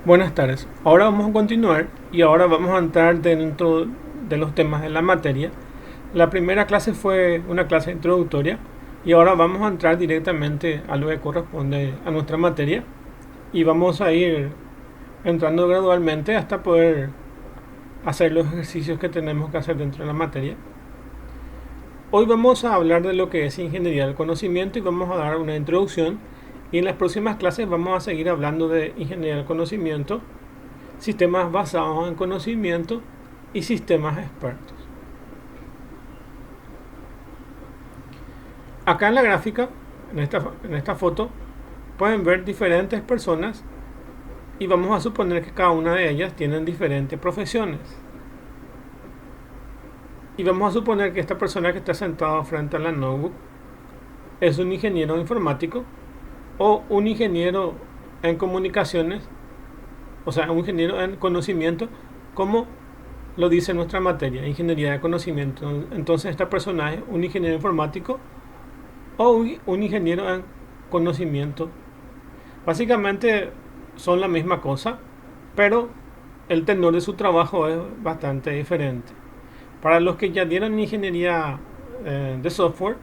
Buenas tardes. Ahora vamos a continuar y ahora vamos a entrar dentro de los temas de la materia. La primera clase fue una clase introductoria y ahora vamos a entrar directamente a lo que corresponde a nuestra materia y vamos a ir entrando gradualmente hasta poder hacer los ejercicios que tenemos que hacer dentro de la materia. Hoy vamos a hablar de lo que es ingeniería del conocimiento y vamos a dar una introducción, y en las próximas clases vamos a seguir hablando de ingeniería del conocimiento, sistemas basados en conocimiento y sistemas expertos. Acá en la gráfica, en esta foto, pueden ver diferentes personas y vamos a suponer que cada una de ellas tienen diferentes profesiones. Y vamos a suponer que esta persona que está sentada frente a la notebook es un ingeniero informático o un ingeniero en comunicaciones, o sea, un ingeniero en conocimiento, como lo dice nuestra materia, ingeniería de conocimiento. Entonces esta persona es un ingeniero informático o un ingeniero en conocimiento. Básicamente son la misma cosa, pero el tenor de su trabajo es bastante diferente. Para los que ya dieron ingeniería de software,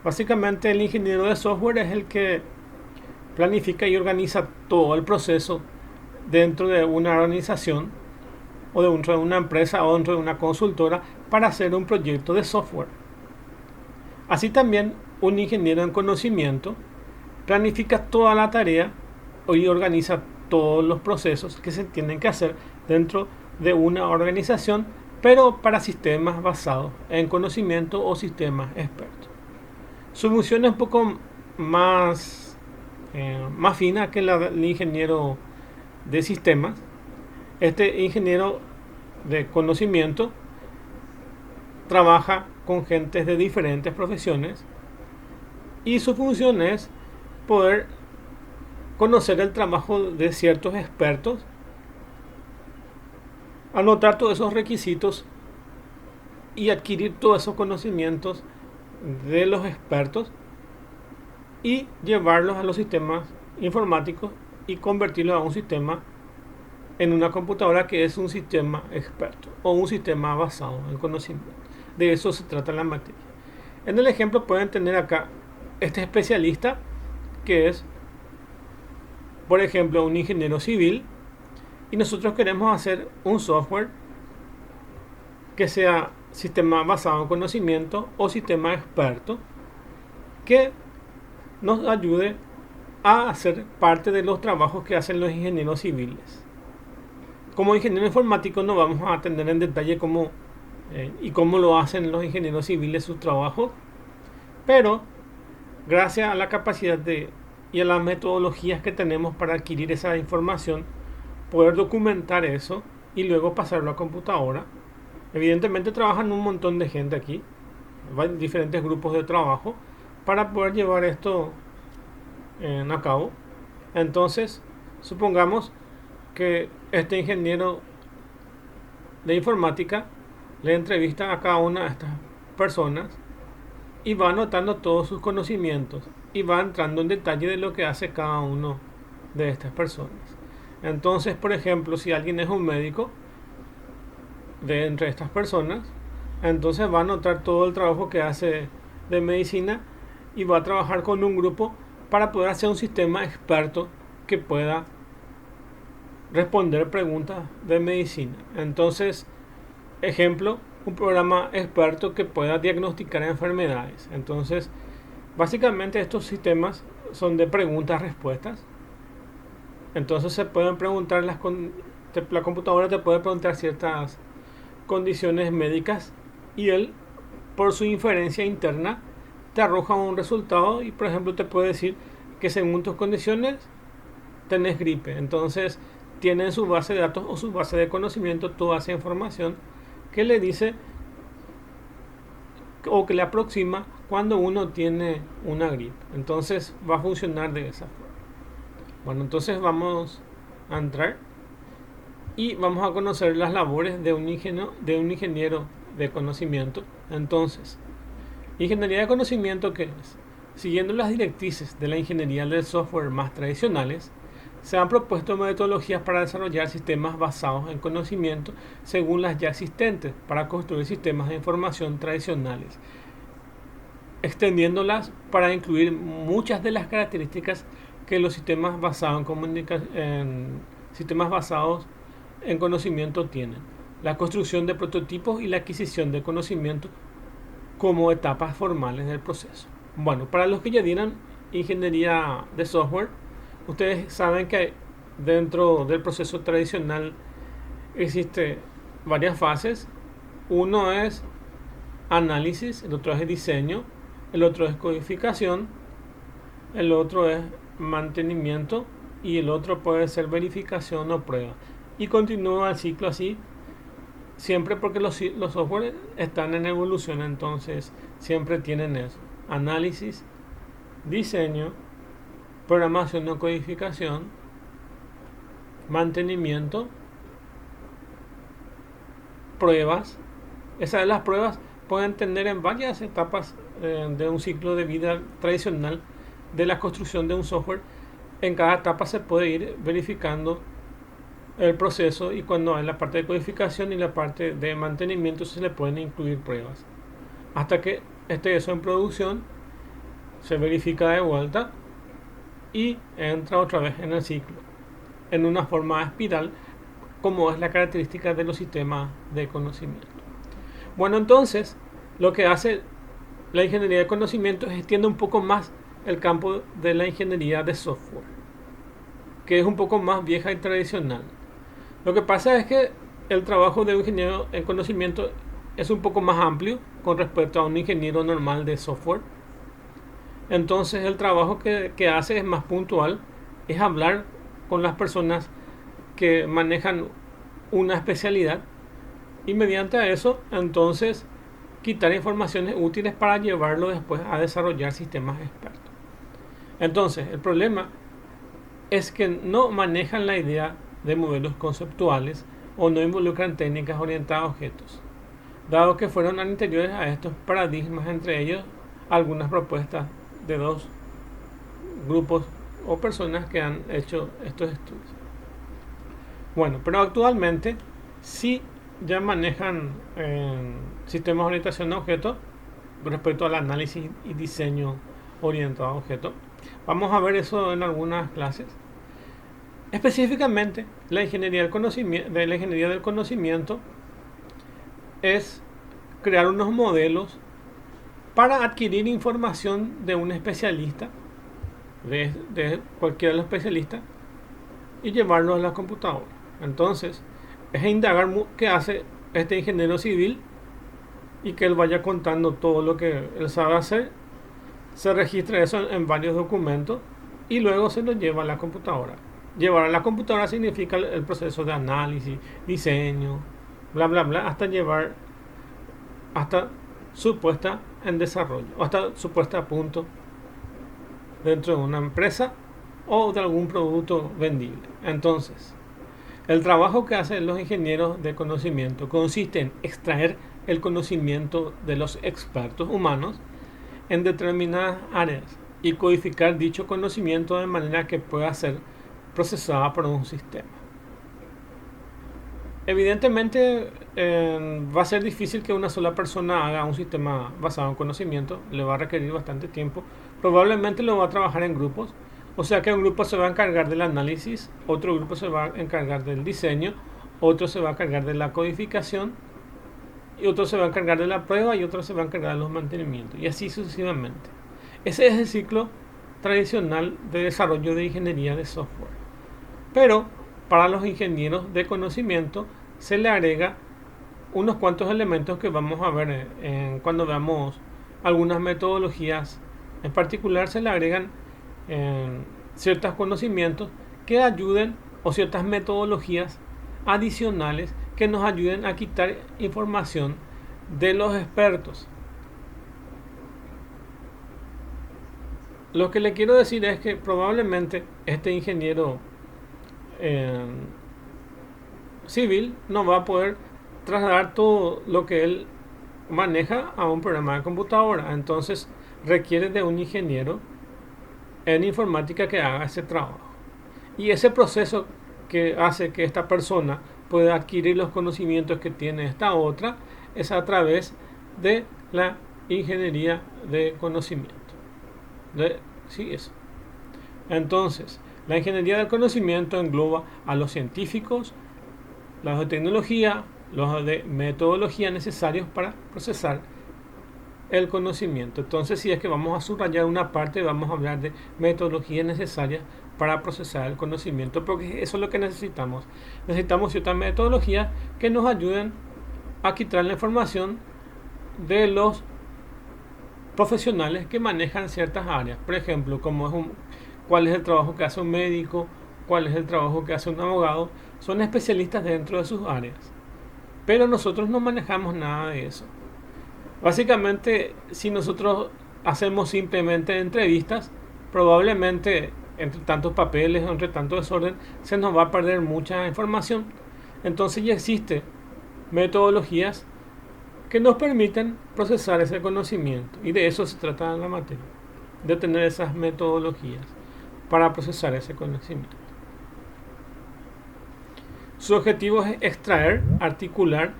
básicamente el ingeniero de software es el que planifica y organiza todo el proceso dentro de una organización o dentro de una empresa o dentro de una consultora para hacer un proyecto de software. Así también un ingeniero en conocimiento planifica toda la tarea y organiza todos los procesos que se tienen que hacer dentro de una organización, pero para sistemas basados en conocimiento o sistemas expertos. Su función es un poco más fina que la del ingeniero de sistemas. Este ingeniero de conocimiento trabaja con gentes de diferentes profesiones y su función es poder conocer el trabajo de ciertos expertos, anotar todos esos requisitos y adquirir todos esos conocimientos de los expertos y llevarlos a los sistemas informáticos y convertirlos a un sistema en una computadora que es un sistema experto o un sistema basado en conocimiento. De eso se trata la materia. En el ejemplo pueden tener acá este especialista que es, por ejemplo, un ingeniero civil, y nosotros queremos hacer un software que sea sistema basado en conocimiento o sistema experto que nos ayude a hacer parte de los trabajos que hacen los ingenieros civiles. Como ingeniero informático no vamos a atender en detalle cómo y cómo lo hacen los ingenieros civiles sus trabajos, pero gracias a la capacidad y a las metodologías que tenemos para adquirir esa información, poder documentar eso y luego pasarlo a computadora. Evidentemente trabajan un montón de gente aquí, diferentes grupos de trabajo para poder llevar esto a cabo. Entonces, supongamos que este ingeniero de informática le entrevista a cada una de estas personas y va anotando todos sus conocimientos y va entrando en detalle de lo que hace cada uno de estas personas. Entonces, por ejemplo, si alguien es un médico de entre estas personas, entonces va a anotar todo el trabajo que hace de medicina y va a trabajar con un grupo para poder hacer un sistema experto que pueda responder preguntas de medicina. Entonces, ejemplo, un programa experto que pueda diagnosticar enfermedades. Entonces, básicamente estos sistemas son de preguntas-respuestas. Entonces se pueden preguntar la computadora te puede preguntar ciertas condiciones médicas y él, por su inferencia interna, te arroja un resultado y, por ejemplo, te puede decir que según tus condiciones tenés gripe. Entonces tiene en su base de datos o su base de conocimiento toda esa información que le dice o que le aproxima cuando uno tiene una gripe. Entonces va a funcionar de esa forma. Bueno, entonces vamos a entrar y vamos a conocer las labores de un ingeniero de conocimiento. Entonces, ingeniería de conocimiento, ¿qué es? Siguiendo las directrices de la ingeniería del software más tradicionales, se han propuesto metodologías para desarrollar sistemas basados en conocimiento según las ya existentes para construir sistemas de información tradicionales, extendiéndolas para incluir muchas de las características que los sistemas basados sistemas basados en conocimiento tienen. La construcción de prototipos y la adquisición de conocimiento como etapas formales del proceso. Bueno, para los que ya dieron ingeniería de software, ustedes saben que dentro del proceso tradicional existe varias fases. Uno es análisis, el otro es diseño, el otro es codificación, el otro es mantenimiento y el otro puede ser verificación o prueba. Y continúa el ciclo así, siempre porque los software están en evolución, entonces siempre tienen eso: análisis, diseño, programación o codificación, mantenimiento, pruebas. Esas de las pruebas pueden tener en varias etapas de un ciclo de vida tradicional de la construcción de un software. En cada etapa se puede ir verificando el proceso, y cuando hay la parte de codificación y la parte de mantenimiento se le pueden incluir pruebas hasta que esté eso en producción, se verifica de vuelta y entra otra vez en el ciclo en una forma espiral, como es la característica de los sistemas de conocimiento. Bueno, entonces lo que hace la ingeniería de conocimiento es extiende un poco más el campo de la ingeniería de software, que es un poco más vieja y tradicional. Lo que pasa es que el trabajo de un ingeniero en conocimiento es un poco más amplio con respecto a un ingeniero normal de software. Entonces el trabajo que hace es más puntual, es hablar con las personas que manejan una especialidad y mediante eso entonces quitar informaciones útiles para llevarlo después a desarrollar sistemas expertos. Entonces el problema es que no manejan la idea de modelos conceptuales o no involucran técnicas orientadas a objetos, dado que fueron anteriores a estos paradigmas, entre ellos algunas propuestas de dos grupos o personas que han hecho estos estudios. Bueno, pero actualmente sí ya manejan sistemas de orientación a objetos respecto al análisis y diseño orientado a objetos. Vamos a ver eso en algunas clases. Específicamente, la ingeniería del conocimiento es crear unos modelos para adquirir información de un especialista, de cualquiera de los especialistas, y llevarlo a la computadora. Entonces, es indagar qué hace este ingeniero civil y que él vaya contando todo lo que él sabe hacer. Se registra eso en varios documentos y luego se lo lleva a la computadora. Llevar a la computadora significa el proceso de análisis, diseño, bla bla bla, hasta su puesta en desarrollo, hasta su puesta a punto dentro de una empresa o de algún producto vendible. Entonces, el trabajo que hacen los ingenieros de conocimiento consiste en extraer el conocimiento de los expertos humanos en determinadas áreas y codificar dicho conocimiento de manera que pueda ser procesada por un sistema. Evidentemente va a ser difícil que una sola persona haga un sistema basado en conocimiento, le va a requerir bastante tiempo, probablemente lo va a trabajar en grupos, o sea que un grupo se va a encargar del análisis, otro grupo se va a encargar del diseño, otro se va a encargar de la codificación, y otro se va a encargar de la prueba y otro se va a encargar de los mantenimientos, y así sucesivamente. Ese es el ciclo tradicional de desarrollo de ingeniería de software. Pero para los ingenieros de conocimiento se le agrega unos cuantos elementos que vamos a ver cuando veamos algunas metodologías. En particular se le agregan ciertos conocimientos que ayuden, o ciertas metodologías adicionales que nos ayuden a quitar información de los expertos. Lo que le quiero decir es que probablemente este ingeniero civil no va a poder trasladar todo lo que él maneja a un programa de computadora. Entonces requiere de un ingeniero en informática que haga ese trabajo. Y ese proceso que hace que esta persona pueda adquirir los conocimientos que tiene esta otra es a través de la ingeniería de conocimiento. Sí, eso. Entonces, la ingeniería del conocimiento engloba a los científicos, los de tecnología, los de metodología necesarios para procesar el conocimiento. Entonces, si es que vamos a subrayar una parte, vamos a hablar de metodologías necesarias para procesar el conocimiento, porque eso es lo que necesitamos. Necesitamos ciertas metodologías que nos ayuden a quitar la información de los profesionales que manejan ciertas áreas. Por ejemplo, cuál es el trabajo que hace un médico, cuál es el trabajo que hace un abogado. Son especialistas dentro de sus áreas. Pero nosotros no manejamos nada de eso. Básicamente, si nosotros hacemos simplemente entrevistas, probablemente entre tantos papeles o entre tanto desorden se nos va a perder mucha información. Entonces ya existen metodologías que nos permiten procesar ese conocimiento, y de eso se trata en la materia, de tener esas metodologías para procesar ese conocimiento. Su objetivo es extraer, articular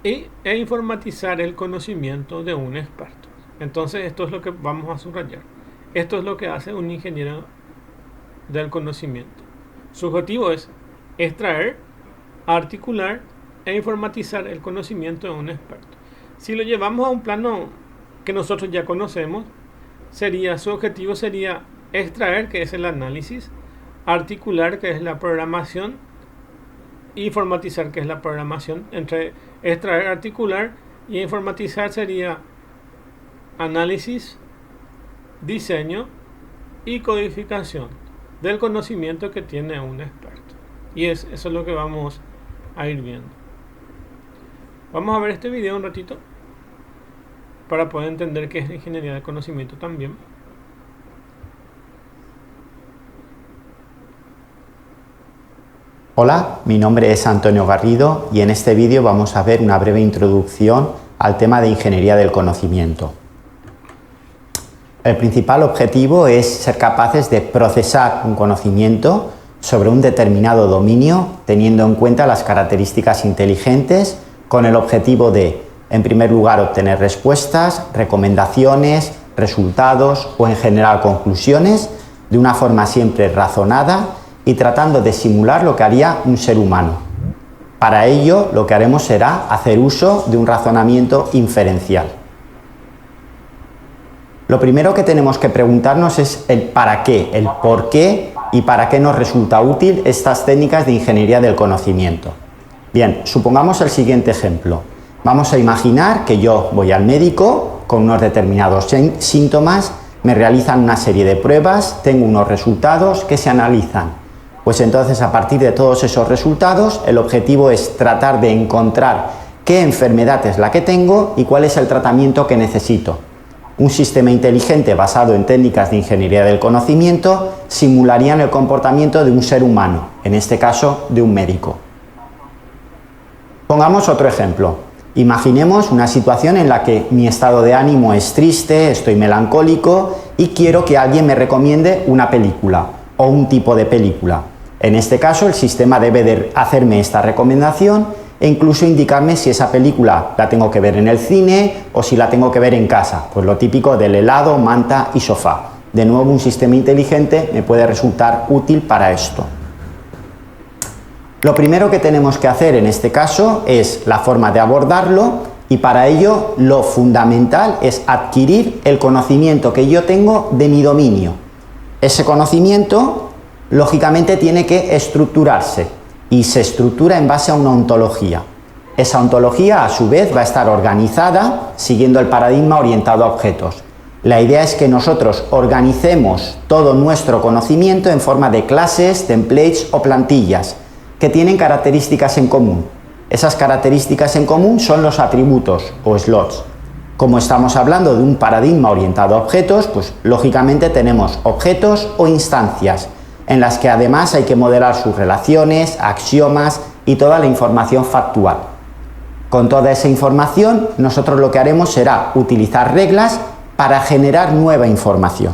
e informatizar el conocimiento de un experto. Entonces esto es lo que vamos a subrayar. Esto es lo que hace un ingeniero del conocimiento. Su objetivo es extraer, articular e informatizar el conocimiento de un experto. Si lo llevamos a un plano que nosotros ya conocemos, su objetivo sería extraer, que es el análisis, articular, que es la programación, e informatizar, que es la programación. Entre extraer, articular y informatizar sería análisis, diseño y codificación del conocimiento que tiene un experto. Y eso es lo que vamos a ir viendo. Vamos a ver este video un ratito para poder entender qué es la ingeniería de conocimiento también. Hola, mi nombre es Antonio Garrido y en este vídeo vamos a ver una breve introducción al tema de ingeniería del conocimiento. El principal objetivo es ser capaces de procesar un conocimiento sobre un determinado dominio teniendo en cuenta las características inteligentes con el objetivo de, en primer lugar, obtener respuestas, recomendaciones, resultados o en general conclusiones de una forma siempre razonada y tratando de simular lo que haría un ser humano. Para ello, lo que haremos será hacer uso de un razonamiento inferencial. Lo primero que tenemos que preguntarnos es el para qué, el por qué y para qué nos resulta útil estas técnicas de ingeniería del conocimiento. Bien, supongamos el siguiente ejemplo. Vamos a imaginar que yo voy al médico con unos determinados síntomas, me realizan una serie de pruebas, tengo unos resultados que se analizan. Pues entonces, a partir de todos esos resultados, el objetivo es tratar de encontrar qué enfermedad es la que tengo y cuál es el tratamiento que necesito. Un sistema inteligente basado en técnicas de ingeniería del conocimiento simularían el comportamiento de un ser humano, en este caso de un médico. Pongamos otro ejemplo. Imaginemos una situación en la que mi estado de ánimo es triste, estoy melancólico y quiero que alguien me recomiende una película o un tipo de película. En este caso, el sistema debe de hacerme esta recomendación e incluso indicarme si esa película la tengo que ver en el cine o si la tengo que ver en casa. Pues lo típico del helado, manta y sofá. De nuevo, un sistema inteligente me puede resultar útil para esto. Lo primero que tenemos que hacer en este caso es la forma de abordarlo y para ello lo fundamental es adquirir el conocimiento que yo tengo de mi dominio. Ese conocimiento lógicamente tiene que estructurarse y se estructura en base a una ontología. Esa ontología a su vez va a estar organizada siguiendo el paradigma orientado a objetos. La idea es que nosotros organicemos todo nuestro conocimiento en forma de clases, templates o plantillas que tienen características en común. Esas características en común son los atributos o slots. Como estamos hablando de un paradigma orientado a objetos, pues lógicamente tenemos objetos o instancias en las que además hay que modelar sus relaciones, axiomas y toda la información factual. Con toda esa información, nosotros lo que haremos será utilizar reglas para generar nueva información.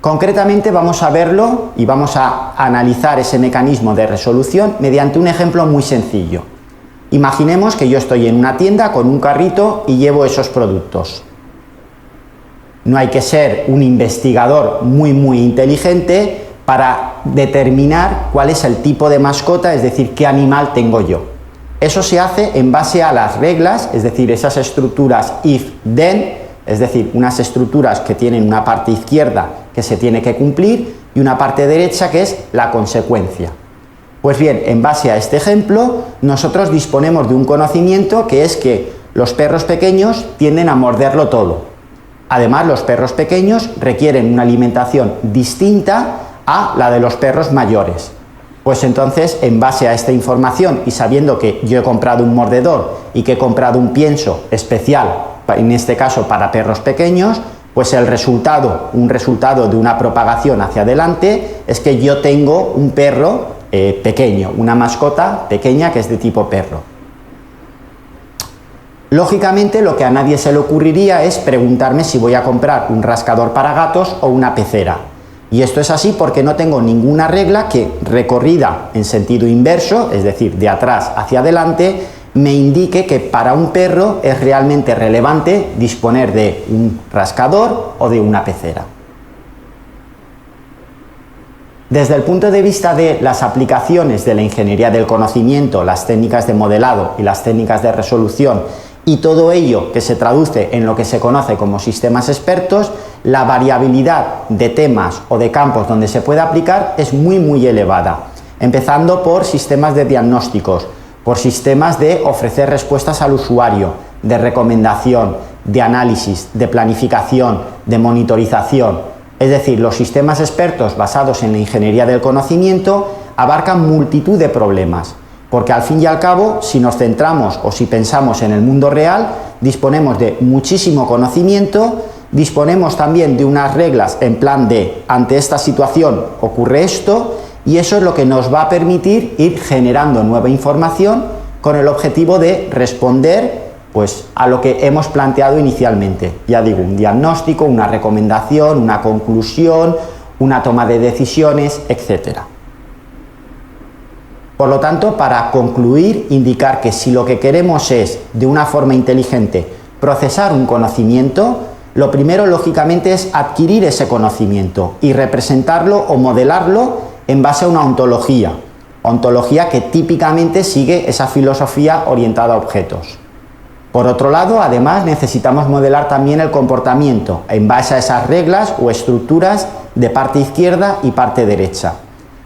Concretamente vamos a verlo y vamos a analizar ese mecanismo de resolución mediante un ejemplo muy sencillo. Imaginemos que yo estoy en una tienda con un carrito y llevo esos productos. No hay que ser un investigador muy inteligente para determinar cuál es el tipo de mascota, es decir, qué animal tengo yo. Eso se hace en base a las reglas, es decir, esas estructuras if-then, es decir, unas estructuras que tienen una parte izquierda que se tiene que cumplir y una parte derecha que es la consecuencia. Pues bien, en base a este ejemplo, nosotros disponemos de un conocimiento que es que los perros pequeños tienden a morderlo todo. Además, los perros pequeños requieren una alimentación distinta a la de los perros mayores. Pues entonces, en base a esta información y sabiendo que yo he comprado un mordedor y que he comprado un pienso especial, en este caso para perros pequeños, pues el resultado, un resultado de una propagación hacia adelante, es que yo tengo un perro pequeño, una mascota pequeña que es de tipo perro. Lógicamente, lo que a nadie se le ocurriría es preguntarme si voy a comprar un rascador para gatos o una pecera. Y esto es así porque no tengo ninguna regla que, recorrida en sentido inverso, es decir, de atrás hacia adelante, me indique que para un perro es realmente relevante disponer de un rascador o de una pecera. Desde el punto de vista de las aplicaciones de la ingeniería del conocimiento, las técnicas de modelado y las técnicas de resolución y todo ello que se traduce en lo que se conoce como sistemas expertos, la variabilidad de temas o de campos donde se puede aplicar es muy elevada, empezando por sistemas de diagnósticos, por sistemas de ofrecer respuestas al usuario, de recomendación, de análisis, de planificación, de monitorización. Es decir, los sistemas expertos basados en la ingeniería del conocimiento abarcan multitud de problemas, porque al fin y al cabo, si nos centramos o si pensamos en el mundo real, disponemos de muchísimo conocimiento, disponemos también de unas reglas en plan de ante esta situación ocurre esto, y eso es lo que nos va a permitir ir generando nueva información con el objetivo de responder pues, a lo que hemos planteado inicialmente. Ya digo, un diagnóstico, una recomendación, una conclusión, una toma de decisiones, etc. Por lo tanto, para concluir, indicar que si lo que queremos es, de una forma inteligente, procesar un conocimiento, lo primero, lógicamente, es adquirir ese conocimiento y representarlo o modelarlo en base a una ontología que típicamente sigue esa filosofía orientada a objetos. Por otro lado, además, necesitamos modelar también el comportamiento en base a esas reglas o estructuras de parte izquierda y parte derecha.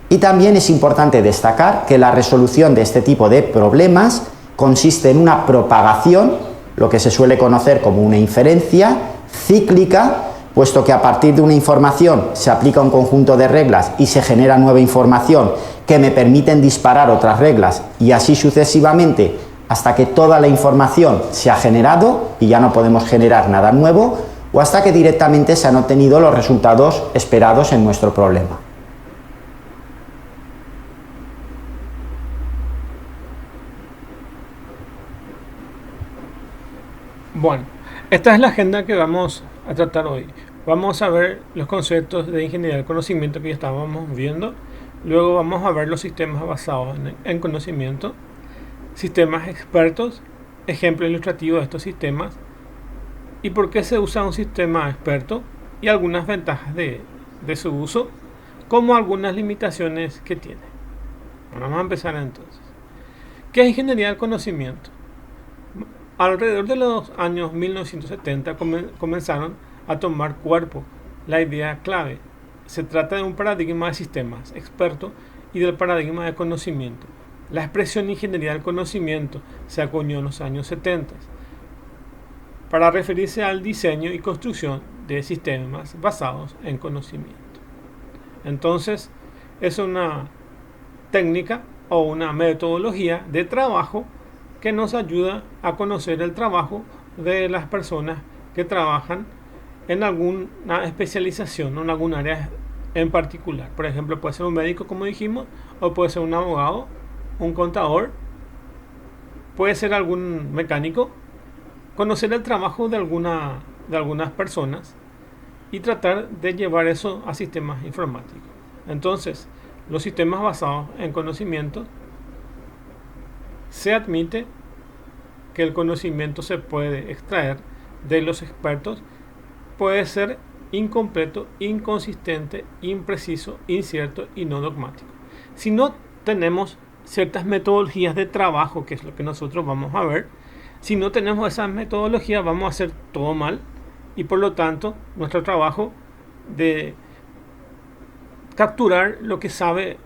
Y también es importante destacar que la resolución de este tipo de problemas consiste en una propagación, lo que se suele conocer como una inferencia cíclica, puesto que a partir de una información se aplica un conjunto de reglas y se genera nueva información que me permiten disparar otras reglas y así sucesivamente hasta que toda la información se ha generado y ya no podemos generar nada nuevo o hasta que directamente se han obtenido los resultados esperados en nuestro problema. Bueno, esta es la agenda que vamos a tratar hoy. Vamos a ver los conceptos de ingeniería del conocimiento que ya estábamos viendo. Luego vamos a ver los sistemas basados en conocimiento, sistemas expertos, ejemplo ilustrativo de estos sistemas y por qué se usa un sistema experto y algunas ventajas de su uso, como algunas limitaciones que tiene. Bueno, vamos a empezar entonces. ¿Qué es ingeniería del conocimiento? Alrededor de los años 1970 comenzaron a tomar cuerpo la idea clave. Se trata de un paradigma de sistemas experto y del paradigma de conocimiento. La expresión ingeniería del conocimiento se acuñó en los años 70 para referirse al diseño y construcción de sistemas basados en conocimiento. Entonces, es una técnica o una metodología de trabajo que nos ayuda a conocer el trabajo de las personas que trabajan en alguna especialización o en algún área en particular. Por ejemplo, puede ser un médico, como dijimos, o puede ser un abogado, un contador, puede ser algún mecánico. Conocer el trabajo de algunas personas y tratar de llevar eso a sistemas informáticos. Entonces, los sistemas basados en conocimiento, se admite que el conocimiento se puede extraer de los expertos, puede ser incompleto, inconsistente, impreciso, incierto y no dogmático. Si no tenemos ciertas metodologías de trabajo, que es lo que nosotros vamos a ver, si no tenemos esas metodologías vamos a hacer todo mal, y por lo tanto nuestro trabajo de capturar lo que sabe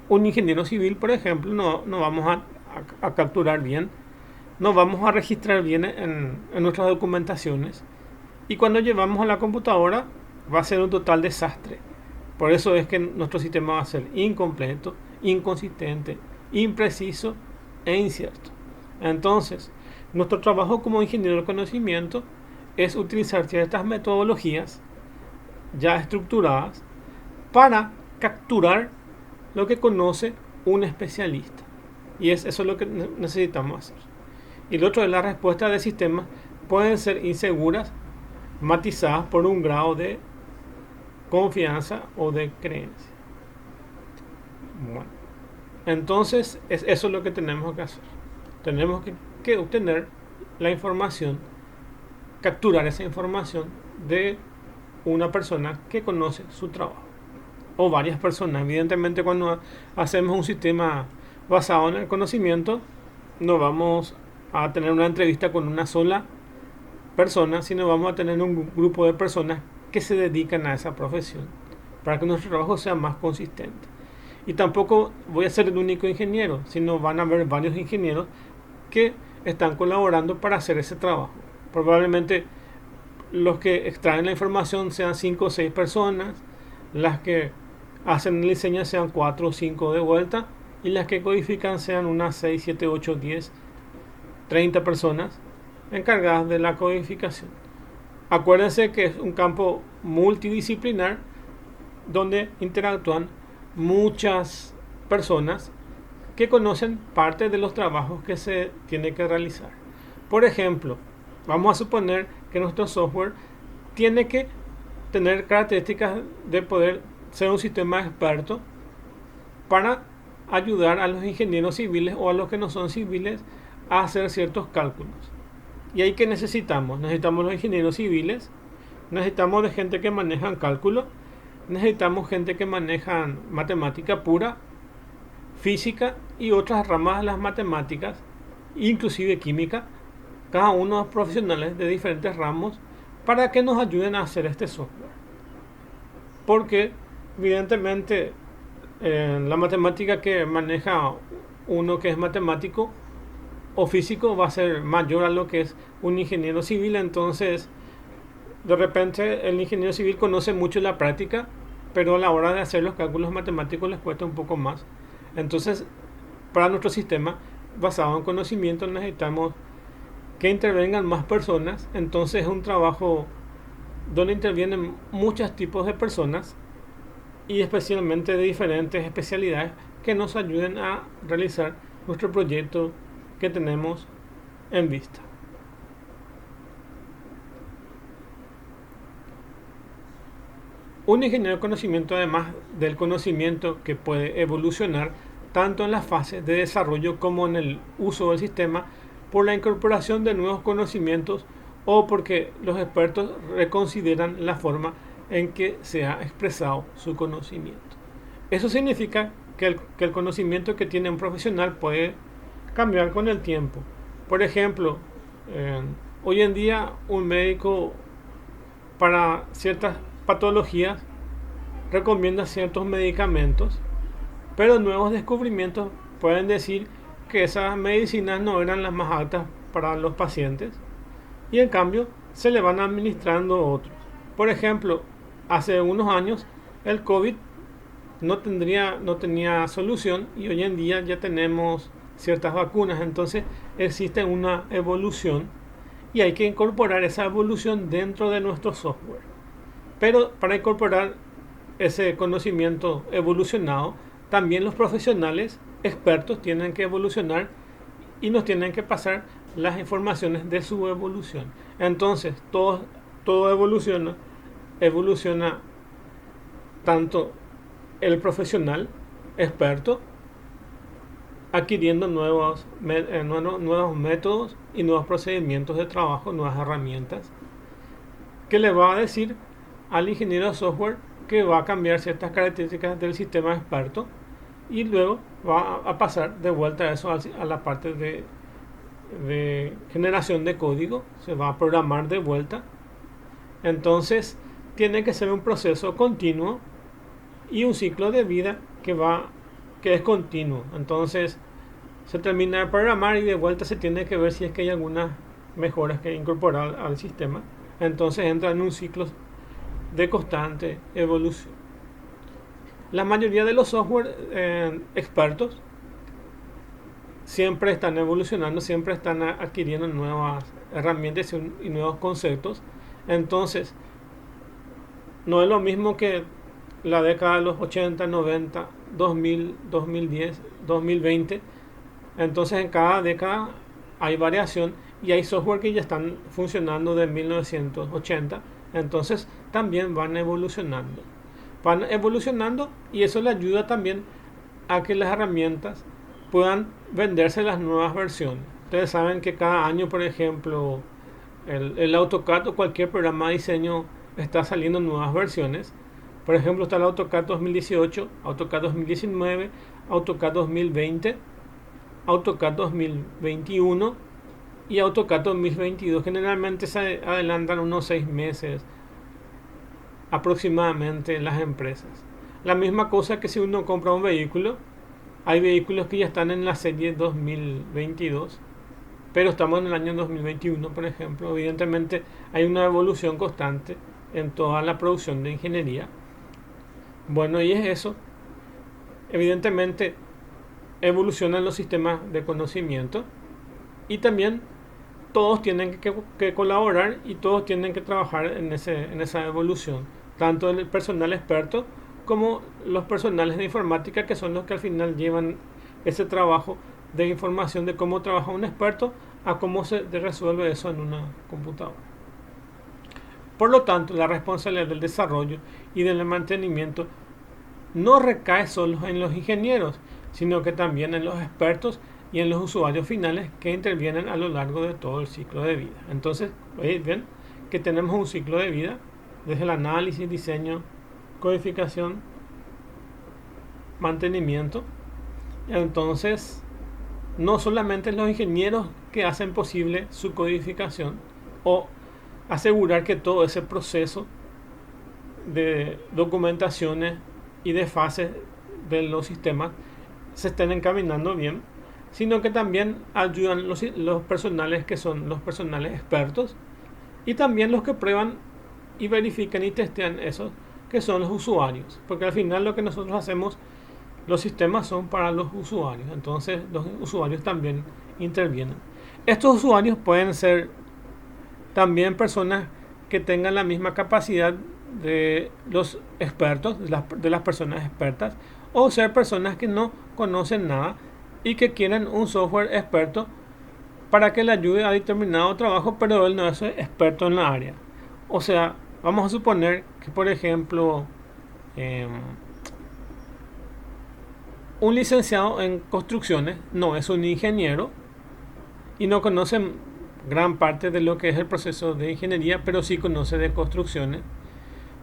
un ingeniero civil, por ejemplo, no vamos a capturar bien, no vamos a registrar bien en nuestras documentaciones, y cuando llevamos a la computadora va a ser un total desastre. Por eso es que nuestro sistema va a ser incompleto, inconsistente, impreciso e incierto. Entonces, nuestro trabajo como ingeniero de conocimiento es utilizar ciertas metodologías ya estructuradas para capturar lo que conoce un especialista. Y eso es lo que necesitamos hacer. Y lo otro es la respuesta de sistemas pueden ser inseguras, matizadas por un grado de confianza o de creencia. Bueno, entonces eso es lo que tenemos que hacer. Tenemos que obtener la información, capturar esa información de una persona que conoce su trabajo, o varias personas. Evidentemente, cuando hacemos un sistema basado en el conocimiento, no vamos a tener una entrevista con una sola persona, sino vamos a tener un grupo de personas que se dedican a esa profesión para que nuestro trabajo sea más consistente. Y tampoco voy a ser el único ingeniero, sino van a haber varios ingenieros que están colaborando para hacer ese trabajo. Probablemente los que extraen la información sean 5 o 6 personas, las que hacen el diseño sean 4 o 5 de vuelta, y las que codifican sean unas 6, 7, 8, 10, 30 personas encargadas de la codificación. Acuérdense que es un campo multidisciplinar donde interactúan muchas personas que conocen parte de los trabajos que se tiene que realizar. Por ejemplo, vamos a suponer que nuestro software tiene que tener características de poder ser un sistema experto para ayudar a los ingenieros civiles o a los que no son civiles a hacer ciertos cálculos. ¿Y ahí qué necesitamos? Necesitamos los ingenieros civiles, necesitamos de gente que manejan cálculo, necesitamos gente que manejan matemática pura, física y otras ramas de las matemáticas, inclusive química, cada uno profesionales de diferentes ramos, para que nos ayuden a hacer este software. Porque evidentemente la matemática que maneja uno que es matemático o físico va a ser mayor a lo que es un ingeniero civil. Entonces de repente el ingeniero civil conoce mucho la práctica, pero a la hora de hacer los cálculos matemáticos les cuesta un poco más. Entonces, para nuestro sistema basado en conocimiento necesitamos que intervengan más personas. Entonces es un trabajo donde intervienen muchos tipos de personas y especialmente de diferentes especialidades que nos ayuden a realizar nuestro proyecto que tenemos en vista. Un ingeniero de conocimiento, además del conocimiento que puede evolucionar tanto en las fases de desarrollo como en el uso del sistema, por la incorporación de nuevos conocimientos o porque los expertos reconsideran la forma en que se ha expresado su conocimiento. Eso significa que el conocimiento que tiene un profesional puede cambiar con el tiempo. Por ejemplo, hoy en día un médico para ciertas patologías recomienda ciertos medicamentos, pero nuevos descubrimientos pueden decir que esas medicinas no eran las más aptas para los pacientes y en cambio se le van administrando otros. Por ejemplo, hace unos años el COVID no tenía solución y hoy en día ya tenemos ciertas vacunas. Entonces existe una evolución y hay que incorporar esa evolución dentro de nuestro software. Pero para incorporar ese conocimiento evolucionado, también los profesionales expertos tienen que evolucionar y nos tienen que pasar las informaciones de su evolución. Entonces todo evoluciona evoluciona tanto el profesional experto adquiriendo nuevos métodos y nuevos procedimientos de trabajo, nuevas herramientas, que le va a decir al ingeniero de software que va a cambiar ciertas características del sistema experto y luego va a pasar de vuelta a eso a la parte de generación de código, se va a programar de vuelta. Entonces tiene que ser un proceso continuo y un ciclo de vida que es continuo. Entonces se termina de programar y de vuelta se tiene que ver si es que hay algunas mejoras que incorporar al sistema. Entonces entra en un ciclo de constante evolución. La mayoría de los software expertos siempre están evolucionando, siempre están adquiriendo nuevas herramientas y nuevos conceptos. Entonces, no es lo mismo que la década de los 80, 90, 2000, 2010, 2020. Entonces, en cada década hay variación y hay software que ya están funcionando de 1980. Entonces, también van evolucionando. Van evolucionando y eso le ayuda también a que las herramientas puedan venderse las nuevas versiones. Ustedes saben que cada año, por ejemplo, el AutoCAD o cualquier programa de diseño está saliendo nuevas versiones. Por ejemplo, está el AutoCAD 2018, AutoCAD 2019, AutoCAD 2020, AutoCAD 2021 y AutoCAD 2022. Generalmente se adelantan unos 6 meses aproximadamente en las empresas. La misma cosa que si uno compra un vehículo, hay vehículos que ya están en la serie 2022, pero estamos en el año 2021, por ejemplo. Evidentemente hay una evolución constante en toda la producción de ingeniería. Bueno, y es eso. Evidentemente evolucionan los sistemas de conocimiento y también todos tienen que colaborar y todos tienen que trabajar en esa evolución. Tanto el personal experto como los personales de informática, que son los que al final llevan ese trabajo de información de cómo trabaja un experto a cómo se resuelve eso en una computadora. Por lo tanto, la responsabilidad del desarrollo y del mantenimiento no recae solo en los ingenieros, sino que también en los expertos y en los usuarios finales que intervienen a lo largo de todo el ciclo de vida. Entonces, ven que tenemos un ciclo de vida desde el análisis, diseño, codificación, mantenimiento. Entonces, no solamente los ingenieros que hacen posible su codificación o asegurar que todo ese proceso de documentaciones y de fases de los sistemas se estén encaminando bien, sino que también ayudan los personales que son los personales expertos y también los que prueban y verifican y testean eso, que son los usuarios, porque al final lo que nosotros hacemos, los sistemas son para los usuarios, entonces los usuarios también intervienen. Estos usuarios pueden ser también personas que tengan la misma capacidad de los expertos, de las personas expertas, o ser personas que no conocen nada y que quieren un software experto para que le ayude a determinado trabajo, pero él no es experto en la área. O sea, vamos a suponer que, por ejemplo, un licenciado en construcciones no es un ingeniero y no conoce gran parte de lo que es el proceso de ingeniería, pero sí conoce de construcciones.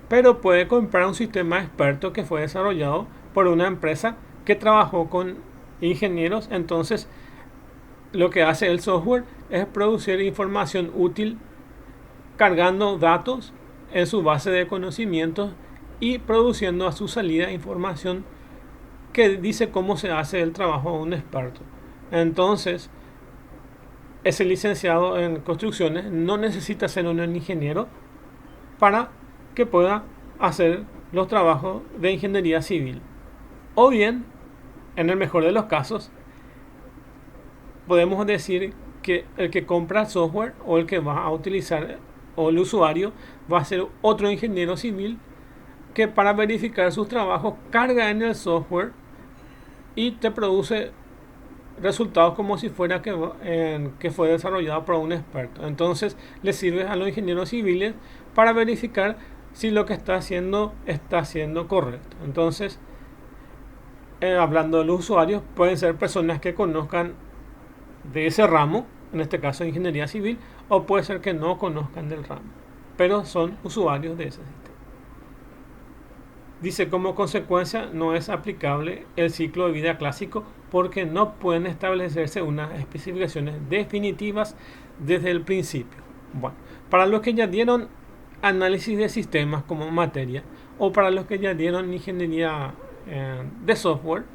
Pero puede comprar un sistema experto que fue desarrollado por una empresa que trabajó con ingenieros. Entonces, lo que hace el software es producir información útil cargando datos en su base de conocimientos y produciendo a su salida información que dice cómo se hace el trabajo de un experto. Entonces, ese licenciado en construcciones no necesita ser un ingeniero para que pueda hacer los trabajos de ingeniería civil. O bien, en el mejor de los casos, podemos decir que el que compra el software o el que va a utilizar o el usuario va a ser otro ingeniero civil que para verificar sus trabajos carga en el software y te produce resultados como si fuera que fue desarrollado por un experto. Entonces le sirve a los ingenieros civiles para verificar si lo que está haciendo correcto. Entonces, hablando de los usuarios, pueden ser personas que conozcan de ese ramo, en este caso ingeniería civil, o puede ser que no conozcan del ramo, pero son usuarios de ese sistema. Dice, como consecuencia no es aplicable el ciclo de vida clásico porque no pueden establecerse unas especificaciones definitivas desde el principio. Bueno, para los que ya dieron análisis de sistemas como materia o para los que ya dieron ingeniería de software,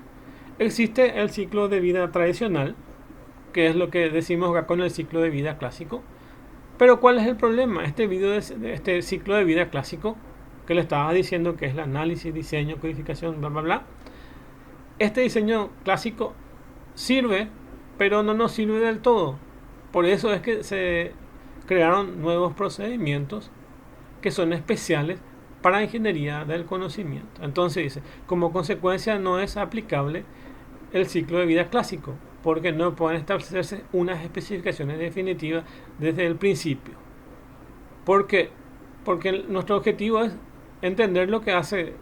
existe el ciclo de vida tradicional, que es lo que decimos acá con el ciclo de vida clásico. Pero ¿cuál es el problema? Este ciclo de vida clásico que le estaba diciendo, que es el análisis, diseño, codificación, bla, bla, bla. Este diseño clásico sirve, pero no nos sirve del todo. Por eso es que se crearon nuevos procedimientos que son especiales para ingeniería del conocimiento. Entonces dice, como consecuencia no es aplicable el ciclo de vida clásico, porque no pueden establecerse unas especificaciones definitivas desde el principio. Porque nuestro objetivo es entender lo que hace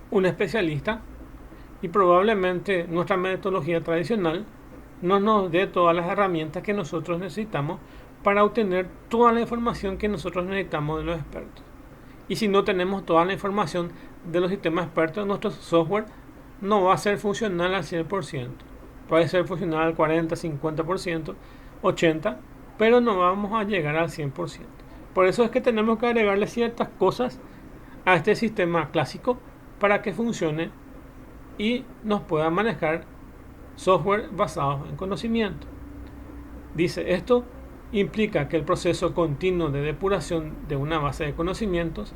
un especialista y probablemente nuestra metodología tradicional no nos dé todas las herramientas que nosotros necesitamos para obtener toda la información que nosotros necesitamos de los expertos. Y si no tenemos toda la información de los sistemas expertos, nuestro software no va a ser funcional al 100%. Puede ser funcional al 40, 50%, 80%, pero no vamos a llegar al 100%. Por eso es que tenemos que agregarle ciertas cosas a este sistema clásico para que funcione y nos pueda manejar software basado en conocimiento. Dice, esto implica que el proceso continuo de depuración de una base de conocimientos,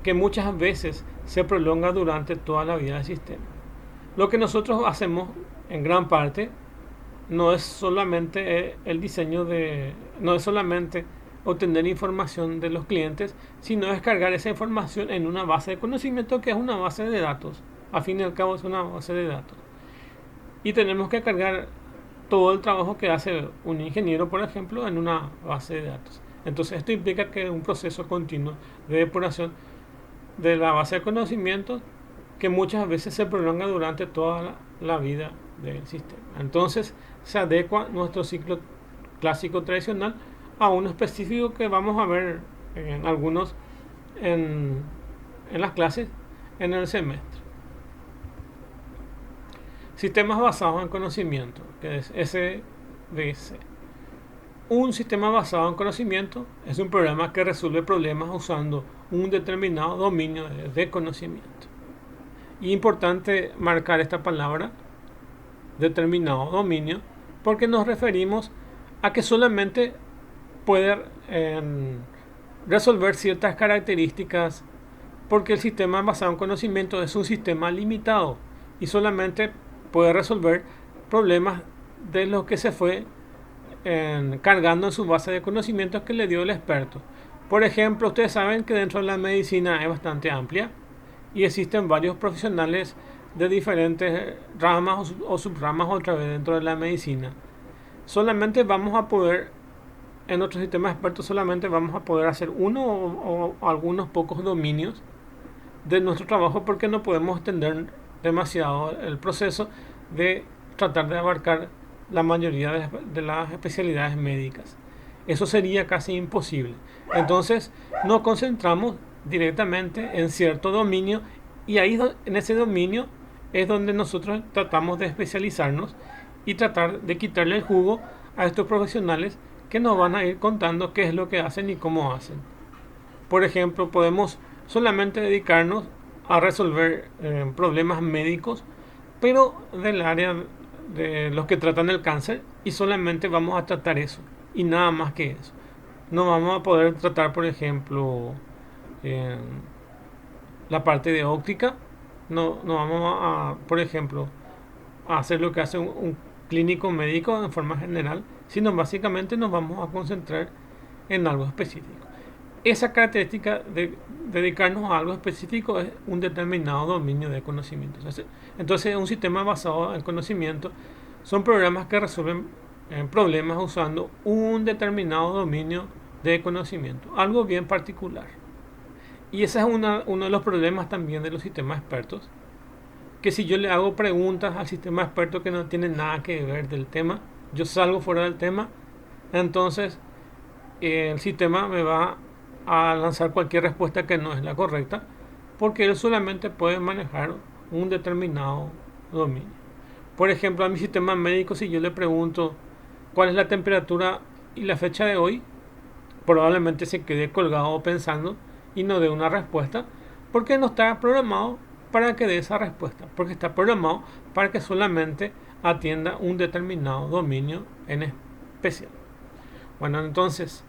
que muchas veces se prolonga durante toda la vida del sistema. Lo que nosotros hacemos en gran parte no es solamente no es solamente obtener información de los clientes, sino descargar esa información en una base de conocimiento que es una base de datos. Al fin y al cabo es una base de datos. Y tenemos que cargar todo el trabajo que hace un ingeniero, por ejemplo, en una base de datos. Entonces esto implica que un proceso continuo de depuración de la base de conocimientos que muchas veces se prolonga durante toda la vida del sistema. Entonces se adecua nuestro ciclo clásico tradicional a uno específico que vamos a ver en algunos en las clases en el semestre. Sistemas basados en conocimiento, que es SBC. Un sistema basado en conocimiento es un programa que resuelve problemas usando un determinado dominio de conocimiento. Y importante marcar esta palabra, determinado dominio, porque nos referimos a que solamente puede resolver ciertas características, porque el sistema basado en conocimiento es un sistema limitado y solamente puede resolver problemas de lo que se fue cargando en su base de conocimientos que le dio el experto. Por ejemplo, ustedes saben que dentro de la medicina es bastante amplia y existen varios profesionales de diferentes ramas o subramas otra vez dentro de la medicina. Solamente vamos a poder, en nuestro sistema experto, solamente vamos a poder hacer uno o algunos pocos dominios de nuestro trabajo, porque no podemos extender demasiado el proceso de tratar de abarcar la mayoría de las especialidades médicas. Eso sería casi imposible. Entonces nos concentramos directamente en cierto dominio y ahí en ese dominio es donde nosotros tratamos de especializarnos y tratar de quitarle el jugo a estos profesionales que nos van a ir contando qué es lo que hacen y cómo hacen. Por ejemplo, podemos solamente dedicarnos a resolver problemas médicos, pero del área de los que tratan el cáncer, y solamente vamos a tratar eso y nada más que eso. No vamos a poder tratar, por ejemplo, la parte de óptica. No vamos a, por ejemplo, a hacer lo que hace un clínico médico en forma general, sino básicamente nos vamos a concentrar en algo específico. Esa característica de dedicarnos a algo específico es un determinado dominio de conocimientos. Entonces, un sistema basado en conocimiento son programas que resuelven problemas usando un determinado dominio de conocimiento, algo bien particular. Y ese es uno de los problemas también de los sistemas expertos, que si yo le hago preguntas al sistema experto que no tienen nada que ver del tema, yo salgo fuera del tema, entonces el sistema me va a lanzar cualquier respuesta que no es la correcta, porque él solamente puede manejar un determinado dominio. Por ejemplo, a mi sistema médico, si yo le pregunto cuál es la temperatura y la fecha de hoy, probablemente se quede colgado pensando y no dé una respuesta, porque no está programado para que dé esa respuesta, porque está programado para que solamente atienda un determinado dominio en especial. Bueno, entonces,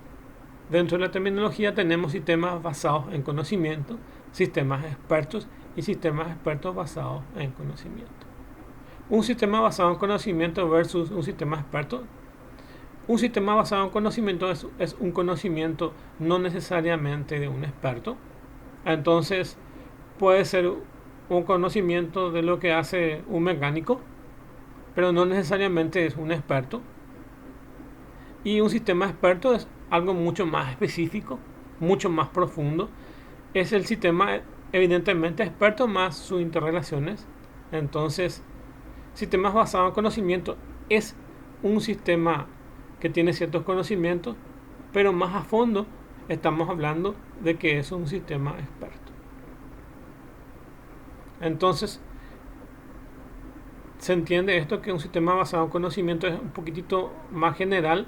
dentro de la terminología tenemos sistemas basados en conocimiento, sistemas expertos y sistemas expertos basados en conocimiento. Un sistema basado en conocimiento versus un sistema experto. Un sistema basado en conocimiento es un conocimiento no necesariamente de un experto. Entonces puede ser un conocimiento de lo que hace un mecánico, pero no necesariamente es un experto. Y un sistema experto es algo mucho más específico, mucho más profundo. Es el sistema evidentemente experto más sus interrelaciones. Entonces, sistemas basados en conocimiento es un sistema que tiene ciertos conocimientos, pero más a fondo estamos hablando de que es un sistema experto. Entonces, se entiende esto, que un sistema basado en conocimiento es un poquitito más general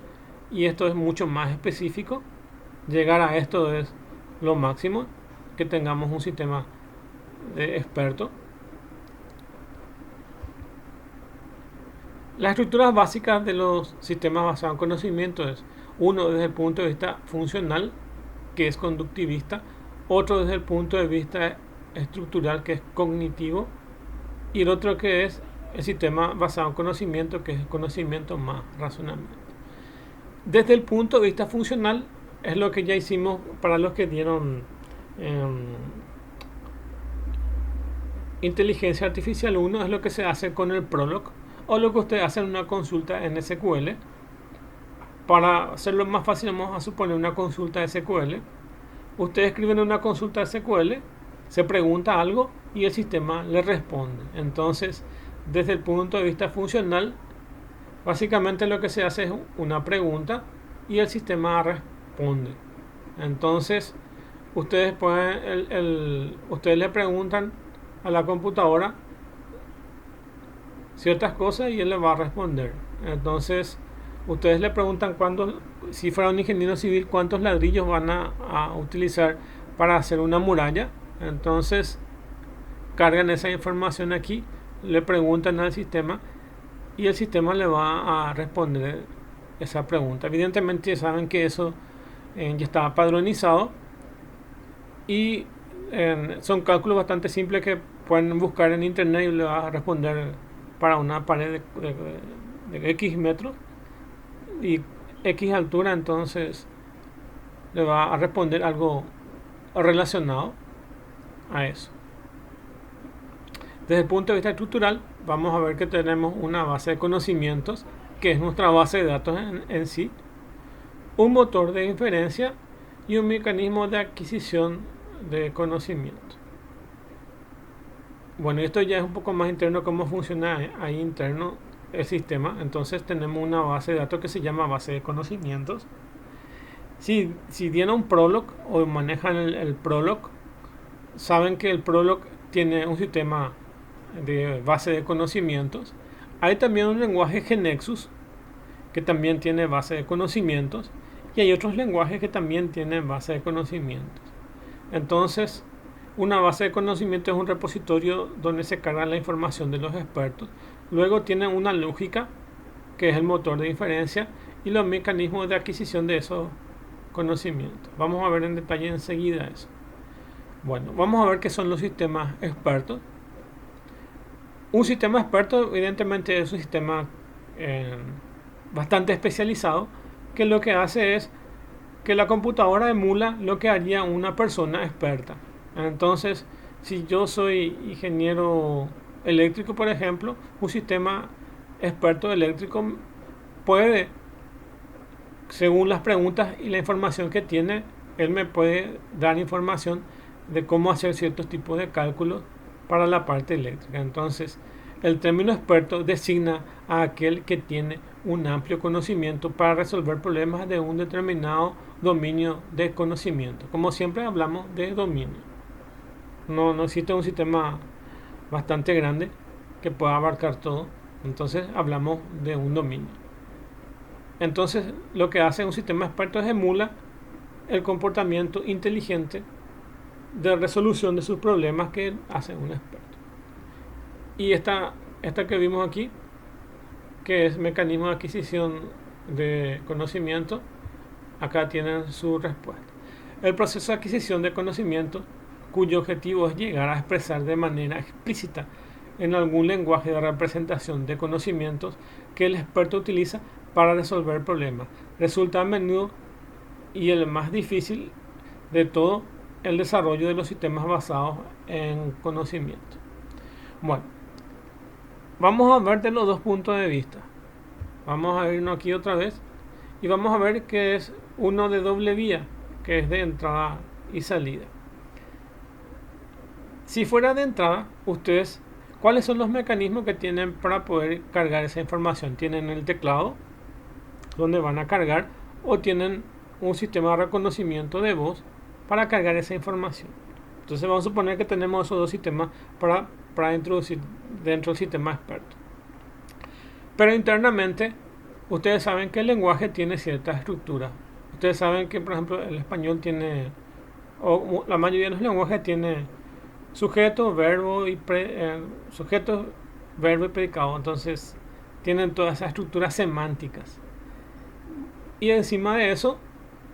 y esto es mucho más específico. Llegar a esto es lo máximo, que tengamos un sistema de experto. Las estructuras básicas de los sistemas basados en conocimiento es uno desde el punto de vista funcional, que es conductivista, otro desde el punto de vista estructural, que es cognitivo, y el otro que es el sistema basado en conocimiento, que es el conocimiento más razonamiento. Desde el punto de vista funcional es lo que ya hicimos para los que dieron inteligencia artificial 1, es lo que se hace con el Prolog, o lo que ustedes hacen en una consulta en SQL. Para hacerlo más fácil, vamos a suponer una consulta de SQL. Ustedes escriben una consulta de SQL, se pregunta algo y el sistema le responde. Entonces, desde el punto de vista funcional, básicamente lo que se hace es una pregunta y el sistema responde. Entonces, ustedes ustedes le preguntan a la computadora ciertas cosas y él le va a responder. Entonces, ustedes le preguntan si fuera un ingeniero civil, cuántos ladrillos van a utilizar para hacer una muralla. Entonces, cargan esa información aquí, le preguntan al sistema y el sistema le va a responder esa pregunta. Evidentemente saben que eso ya está padronizado y son cálculos bastante simples que pueden buscar en internet y le va a responder para una pared de X metros y X altura, entonces le va a responder algo relacionado a eso. Desde el punto de vista estructural, vamos a ver que tenemos una base de conocimientos, que es nuestra base de datos en sí, un motor de inferencia y un mecanismo de adquisición de conocimiento. Bueno, esto ya es un poco más interno, cómo funciona ahí interno el sistema. Entonces tenemos una base de datos que se llama base de conocimientos. Si tienen un Prolog o manejan el Prolog, saben que el Prolog tiene un sistema de base de conocimientos. Hay también un lenguaje GNexus que también tiene base de conocimientos, y hay otros lenguajes que también tienen base de conocimientos. Entonces, una base de conocimiento es un repositorio donde se carga la información de los expertos. Luego tiene una lógica, que es el motor de inferencia, y los mecanismos de adquisición de esos conocimientos. Vamos a ver en detalle enseguida eso. Bueno, vamos a ver qué son los sistemas expertos. Un sistema experto evidentemente es un sistema bastante especializado, que lo que hace es que la computadora emula lo que haría una persona experta. Entonces, si yo soy ingeniero eléctrico, por ejemplo, un sistema experto eléctrico puede, según las preguntas y la información que tiene, él me puede dar información de cómo hacer ciertos tipos de cálculos para la parte eléctrica. Entonces, el término experto designa a aquel que tiene un amplio conocimiento para resolver problemas de un determinado dominio de conocimiento. Como siempre hablamos de dominio. No existe un sistema bastante grande que pueda abarcar todo. Entonces hablamos de un dominio. Entonces lo que hace un sistema experto es emula el comportamiento inteligente de resolución de sus problemas que hace un experto. Y esta que vimos aquí, que es mecanismo de adquisición de conocimiento, acá tienen su respuesta. El proceso de adquisición de conocimiento, cuyo objetivo es llegar a expresar de manera explícita en algún lenguaje de representación de conocimientos que el experto utiliza para resolver problemas, resulta a menudo, y el más difícil de todo, el desarrollo de los sistemas basados en conocimiento. Bueno, vamos a ver de los dos puntos de vista. Vamos a irnos aquí otra vez y vamos a ver que es uno de doble vía, que es de entrada y salida. Si fuera de entrada, ustedes, ¿cuáles son los mecanismos que tienen para poder cargar esa información? Tienen el teclado, donde van a cargar, o tienen un sistema de reconocimiento de voz para cargar esa información. Entonces vamos a suponer que tenemos esos dos sistemas para introducir dentro del sistema experto. Pero internamente, ustedes saben que el lenguaje tiene cierta estructura. Ustedes saben que, por ejemplo, el español tiene, o la mayoría de los lenguajes tiene sujeto, verbo y predicado. Entonces, tienen todas esas estructuras semánticas. Y encima de eso,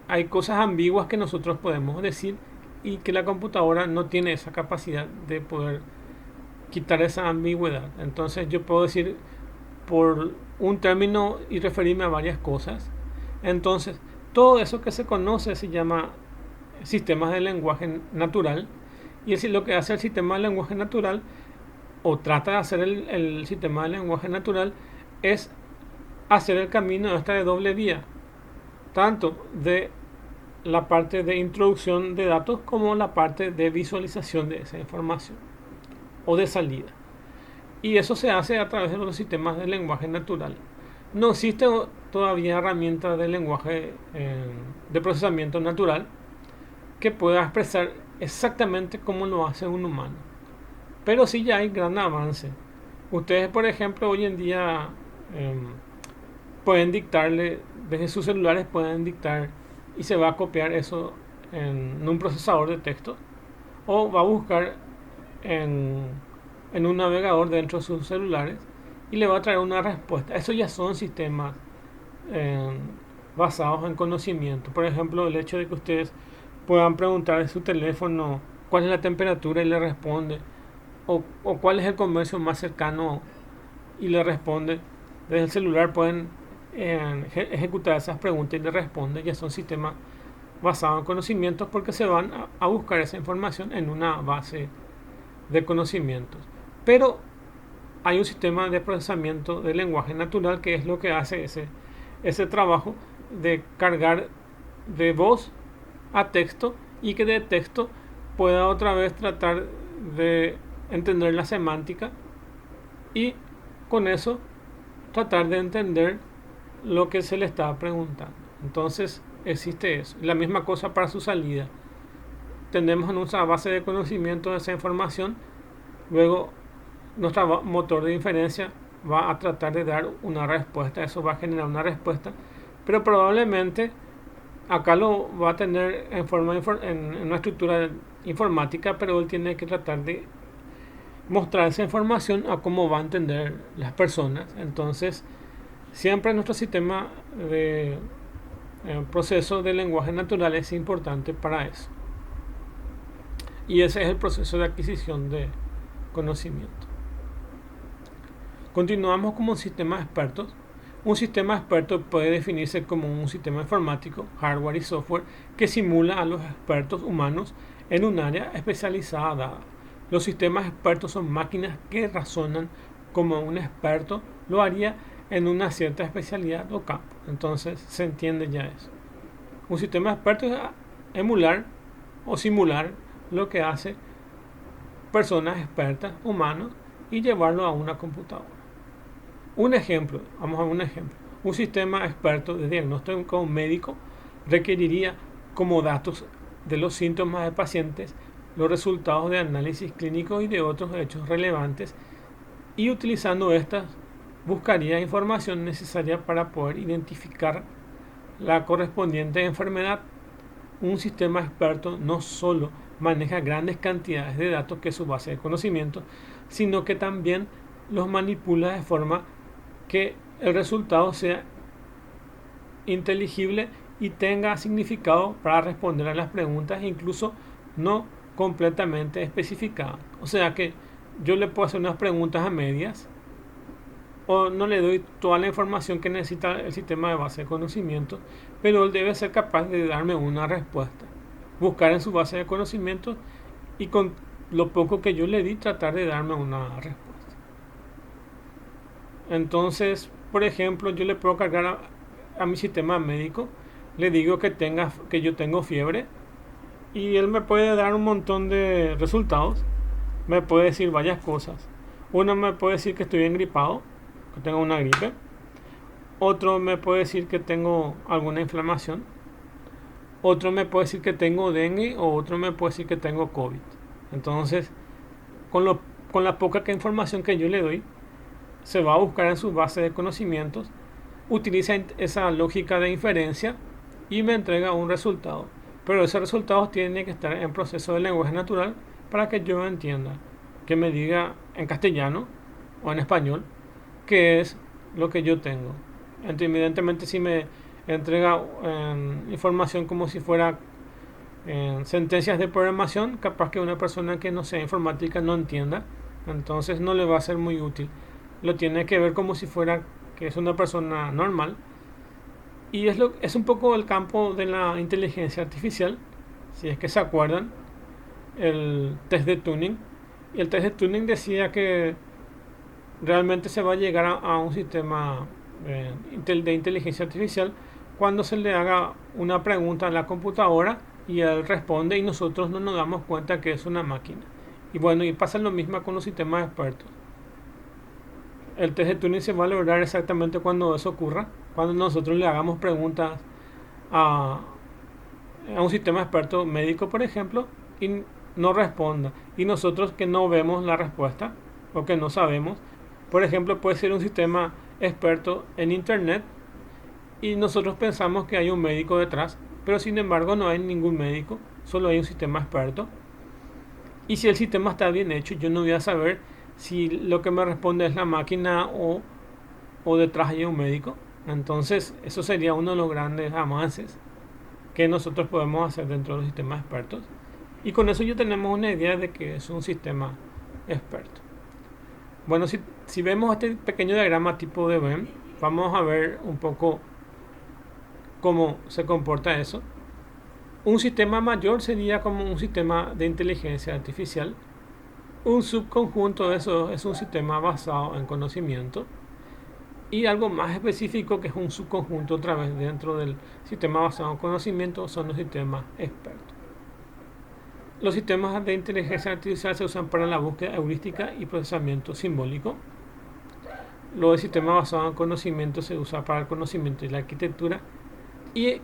hay cosas ambiguas que nosotros podemos decir y que la computadora no tiene esa capacidad de poder quitar esa ambigüedad. Entonces, yo puedo decir por un término y referirme a varias cosas. Entonces, todo eso que se conoce se llama sistemas de lenguaje natural. Y es lo que hace el sistema de lenguaje natural, o trata de hacer el sistema de lenguaje natural, es hacer el camino de doble vía, tanto de la parte de introducción de datos como la parte de visualización de esa información o de salida. Y eso se hace a través de los sistemas de lenguaje natural. No existe todavía herramientas de lenguaje de procesamiento natural que pueda expresar exactamente como lo hace un humano. Pero sí ya hay gran avance. Ustedes, por ejemplo, hoy en día pueden dictarle, desde sus celulares pueden dictar y se va a copiar eso en un procesador de texto, o va a buscar en un navegador dentro de sus celulares y le va a traer una respuesta. Eso ya son sistemas basados en conocimiento. Por ejemplo, el hecho de que ustedes puedan preguntar en su teléfono cuál es la temperatura y le responde, o cuál es el comercio más cercano y le responde. Desde el celular pueden ejecutar esas preguntas y le responde. Ya son sistemas basados en conocimientos porque se van a buscar esa información en una base de conocimientos. Pero hay un sistema de procesamiento de lenguaje natural que es lo que hace ese trabajo de cargar de voz a texto, y que de texto pueda otra vez tratar de entender la semántica y con eso tratar de entender lo que se le está preguntando. Entonces existe eso. La misma cosa para su salida. Tenemos nuestra base de conocimiento de esa información, luego nuestro motor de inferencia va a tratar de dar una respuesta. Eso va a generar una respuesta, pero probablemente acá lo va a tener en una estructura informática, pero él tiene que tratar de mostrar esa información a cómo va a entender las personas. Entonces, siempre nuestro sistema de proceso de lenguaje natural es importante para eso. Y ese es el proceso de adquisición de conocimiento. Continuamos como sistemas expertos. Un sistema experto puede definirse como un sistema informático, hardware y software, que simula a los expertos humanos en un área especializada dada. Los sistemas expertos son máquinas que razonan como un experto lo haría en una cierta especialidad o campo. Entonces se entiende ya eso. Un sistema experto es emular o simular lo que hace personas expertas, humanos, y llevarlo a una computadora. Un ejemplo, vamos a ver un ejemplo. Un sistema experto de diagnóstico médico requeriría como datos de los síntomas de pacientes, los resultados de análisis clínico y de otros hechos relevantes, y utilizando estas buscaría información necesaria para poder identificar la correspondiente enfermedad. Un sistema experto no solo maneja grandes cantidades de datos que es su base de conocimiento, sino que también los manipula de forma que el resultado sea inteligible y tenga significado para responder a las preguntas, incluso no completamente especificadas. O sea que yo le puedo hacer unas preguntas a medias o no le doy toda la información que necesita el sistema de base de conocimiento, pero él debe ser capaz de darme una respuesta. Buscar en su base de conocimiento y con lo poco que yo le di tratar de darme una respuesta. Entonces, por ejemplo, yo le puedo cargar a mi sistema médico, le digo que yo tengo fiebre y él me puede dar un montón de resultados, me puede decir varias cosas. Uno me puede decir que estoy engripado, que tengo una gripe. Otro me puede decir que tengo alguna inflamación. Otro me puede decir que tengo dengue o otro me puede decir que tengo COVID. Entonces, con la poca información que yo le doy, se va a buscar en su base de conocimientos, utiliza esa lógica de inferencia y me entrega un resultado. Pero ese resultado tiene que estar en proceso de lenguaje natural para que yo entienda, que me diga en castellano o en español qué es lo que yo tengo. Evidentemente, si me entrega información como si fuera sentencias de programación, capaz que una persona que no sea informática no entienda, entonces no le va a ser muy útil. Lo tiene que ver como si fuera que es una persona normal. Y es un poco el campo de la inteligencia artificial, si es que se acuerdan, el test de Turing. Y el test de Turing decía que realmente se va a llegar a un sistema de inteligencia artificial cuando se le haga una pregunta a la computadora y él responde y nosotros no nos damos cuenta que es una máquina. Y bueno, y pasa lo mismo con los sistemas expertos. El test de Turing se va a lograr exactamente cuando eso ocurra, cuando nosotros le hagamos preguntas a un sistema experto médico, por ejemplo, y no responda. Y nosotros que no vemos la respuesta o que no sabemos, por ejemplo, puede ser un sistema experto en Internet y nosotros pensamos que hay un médico detrás, pero sin embargo no hay ningún médico, solo hay un sistema experto. Y si el sistema está bien hecho, yo no voy a saber si lo que me responde es la máquina o detrás hay un médico. Entonces, eso sería uno de los grandes avances que nosotros podemos hacer dentro de los sistemas expertos. Y con eso ya tenemos una idea de que es un sistema experto. Bueno, si vemos este pequeño diagrama tipo de Venn, vamos a ver un poco cómo se comporta eso. Un sistema mayor sería como un sistema de inteligencia artificial. Un subconjunto de eso es un sistema basado en conocimiento. Y algo más específico, que es un subconjunto otra vez dentro del sistema basado en conocimiento, son los sistemas expertos. Los sistemas de inteligencia artificial se usan para la búsqueda heurística y procesamiento simbólico. Los sistemas basados en conocimiento se usa para el conocimiento y la arquitectura. Y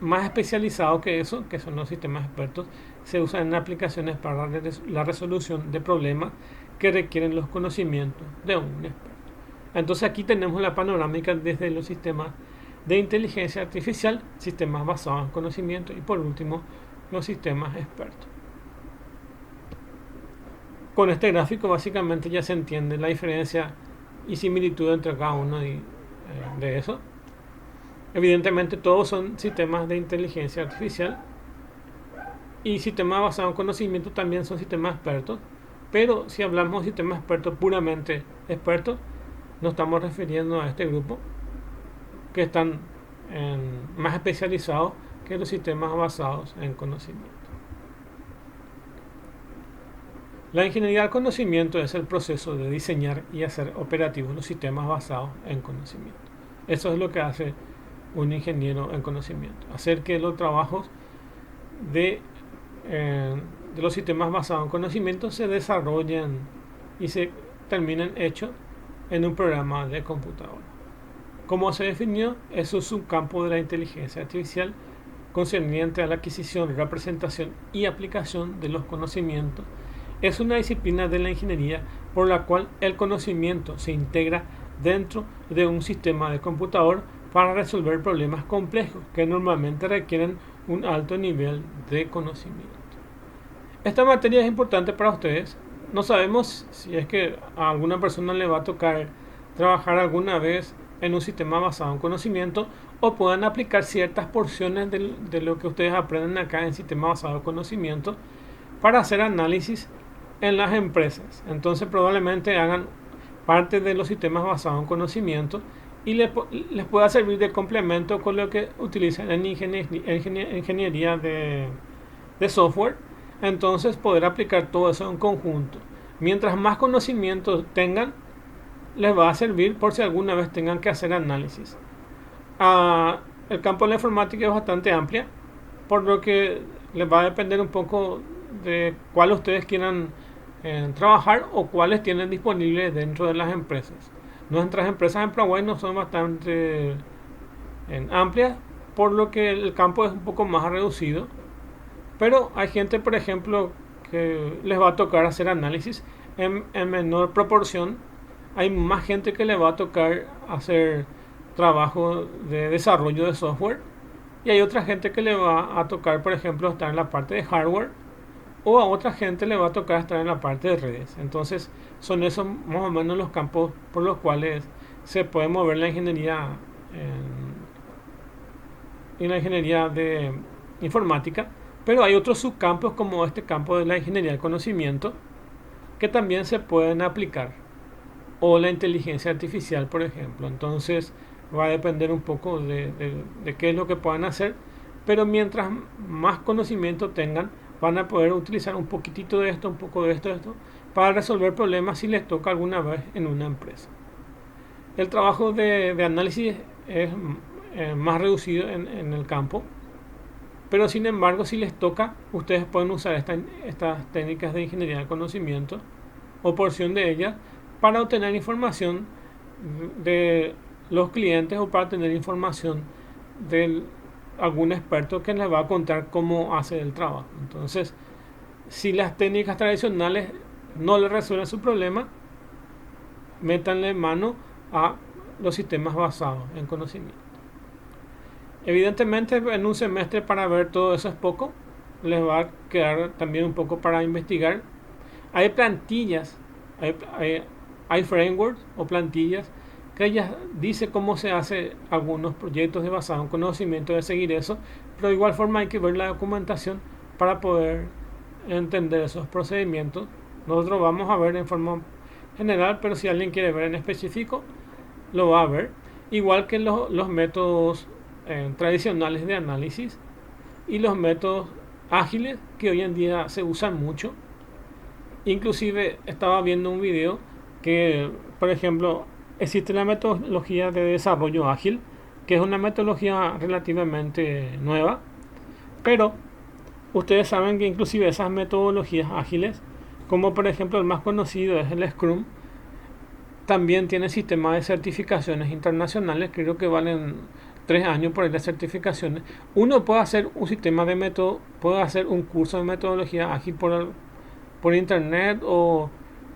más especializado que eso, que son los sistemas expertos, se usan en aplicaciones para la resolución de problemas que requieren los conocimientos de un experto. Entonces aquí tenemos la panorámica desde los sistemas de inteligencia artificial, sistemas basados en conocimiento y por último los sistemas expertos. Con este gráfico básicamente ya se entiende la diferencia y similitud entre cada uno de eso. Evidentemente todos son sistemas de inteligencia artificial y sistemas basados en conocimiento también son sistemas expertos, pero si hablamos de sistemas expertos puramente expertos, nos estamos refiriendo a este grupo que están más especializados que los sistemas basados en conocimiento. La ingeniería del conocimiento es el proceso de diseñar y hacer operativos los sistemas basados en conocimiento. Eso es lo que hace un ingeniero en conocimiento, hacer que los trabajos de de los sistemas basados en conocimiento se desarrollen y se terminen hechos en un programa de computadora. Como se definió, es un subcampo de la inteligencia artificial concerniente a la adquisición, representación y aplicación de los conocimientos. Es una disciplina de la ingeniería por la cual el conocimiento se integra dentro de un sistema de computador para resolver problemas complejos que normalmente requieren un alto nivel de conocimiento. Esta materia es importante para ustedes. No sabemos si es que a alguna persona le va a tocar trabajar alguna vez en un sistema basado en conocimiento o puedan aplicar ciertas porciones de lo que ustedes aprenden acá en sistema basado en conocimiento para hacer análisis en las empresas. Entonces probablemente hagan parte de los sistemas basados en conocimiento y les pueda servir de complemento con lo que utilizan en ingeniería de software. Entonces poder aplicar todo eso en conjunto. Mientras más conocimiento tengan, les va a servir por si alguna vez tengan que hacer análisis. El campo de la informática es bastante amplia, por lo que les va a depender un poco de cuál ustedes quieran trabajar o cuáles tienen disponibles dentro de las empresas. Nuestras empresas en Paraguay no son bastante amplias, por lo que el campo es un poco más reducido. Pero hay gente, por ejemplo, que les va a tocar hacer análisis en menor proporción. Hay más gente que le va a tocar hacer trabajo de desarrollo de software. Y hay otra gente que le va a tocar, por ejemplo, estar en la parte de hardware. O a otra gente le va a tocar estar en la parte de redes. Entonces son esos más o menos los campos por los cuales se puede mover la ingeniería en la ingeniería de informática. Pero hay otros subcampos como este campo de la ingeniería del conocimiento que también se pueden aplicar. O la inteligencia artificial, por ejemplo. Entonces va a depender un poco de qué es lo que puedan hacer. Pero mientras más conocimiento tengan, van a poder utilizar un poquitito de esto, un poco de esto, para resolver problemas si les toca alguna vez en una empresa. El trabajo de análisis es más reducido en el campo. Pero sin embargo, si les toca, ustedes pueden usar estas técnicas de ingeniería del conocimiento o porción de ellas para obtener información de los clientes o para tener información de algún experto que les va a contar cómo hace el trabajo. Entonces, si las técnicas tradicionales no les resuelven su problema, métanle mano a los sistemas basados en conocimiento. Evidentemente en un semestre para ver todo eso es poco, les va a quedar también un poco para investigar. Hay plantillas, hay frameworks o plantillas que ellas dice cómo se hace algunos proyectos de basado en conocimiento, de seguir eso, pero de igual forma hay que ver la documentación para poder entender esos procedimientos. Nosotros vamos a ver en forma general, pero si alguien quiere ver en específico, lo va a ver. Igual que los métodos tradicionales de análisis y los métodos ágiles que hoy en día se usan mucho. Inclusive estaba viendo un video que, por ejemplo, existe la metodología de desarrollo ágil, que es una metodología relativamente nueva, pero ustedes saben que inclusive esas metodologías ágiles, como por ejemplo el más conocido es el Scrum, también tiene sistemas de certificaciones internacionales, creo que valen 3 años por las certificaciones. Uno puede hacer un sistema de método, puede hacer un curso de metodología ágil por internet o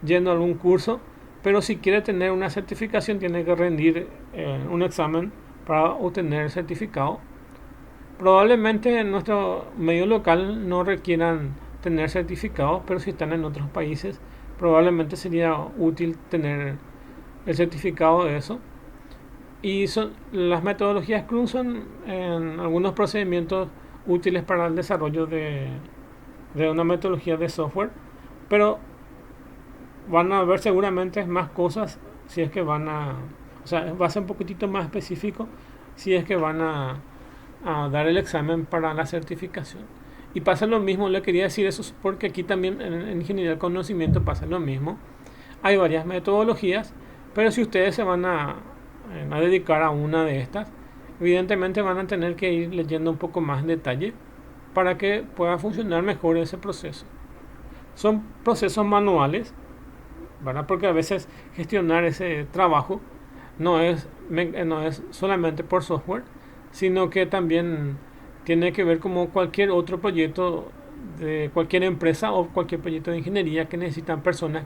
yendo a algún curso, pero si quiere tener una certificación tiene que rendir un examen para obtener el certificado. Probablemente en nuestro medio local no requieran tener certificados, pero si están en otros países probablemente sería útil tener el certificado de eso. Y las metodologías Scrum son en algunos procedimientos útiles para el desarrollo de una metodología de software, pero van a ver seguramente más cosas si es que van a, o sea, va a ser un poquitito más específico si es que van a dar el examen para la certificación. Y pasa lo mismo, le quería decir eso porque aquí también en ingeniería del conocimiento pasa lo mismo. Hay varias metodologías, pero si ustedes se van a dedicar a una de estas, evidentemente van a tener que ir leyendo un poco más en detalle para que pueda funcionar mejor ese proceso. Son procesos manuales, ¿verdad? Porque a veces gestionar ese trabajo no es solamente por software, sino que también tiene que ver como cualquier otro proyecto de cualquier empresa o cualquier proyecto de ingeniería que necesitan personas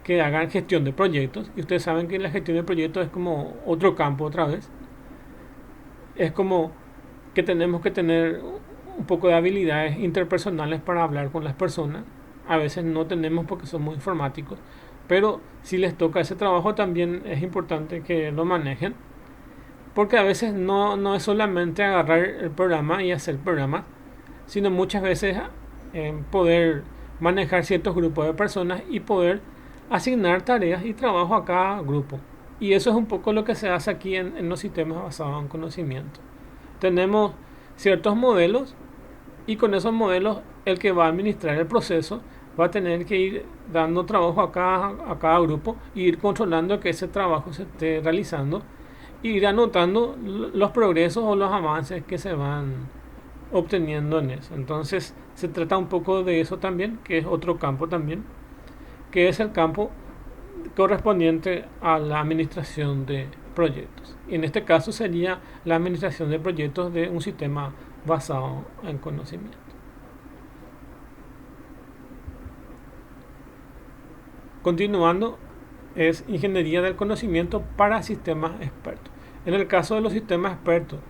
que hagan gestión de proyectos. Y ustedes saben que la gestión de proyectos es como otro campo otra vez. Es como que tenemos que tener un poco de habilidades interpersonales para hablar con las personas. A veces no tenemos porque somos informáticos, pero si les toca ese trabajo también es importante que lo manejen, porque a veces no es solamente agarrar el programa y hacer programas, sino muchas veces poder manejar ciertos grupos de personas y poder asignar tareas y trabajo a cada grupo. Y eso es un poco lo que se hace aquí en los sistemas basados en conocimiento. Tenemos ciertos modelos y con esos modelos el que va a administrar el proceso va a tener que ir dando trabajo a cada grupo e ir controlando que ese trabajo se esté realizando e ir anotando los progresos o los avances que se van obteniendo en eso. Entonces se trata un poco de eso también, que es otro campo también, que es el campo correspondiente a la administración de proyectos. Y en este caso sería la administración de proyectos de un sistema basado en conocimiento. Continuando, es ingeniería del conocimiento para sistemas expertos. En el caso de los sistemas expertos,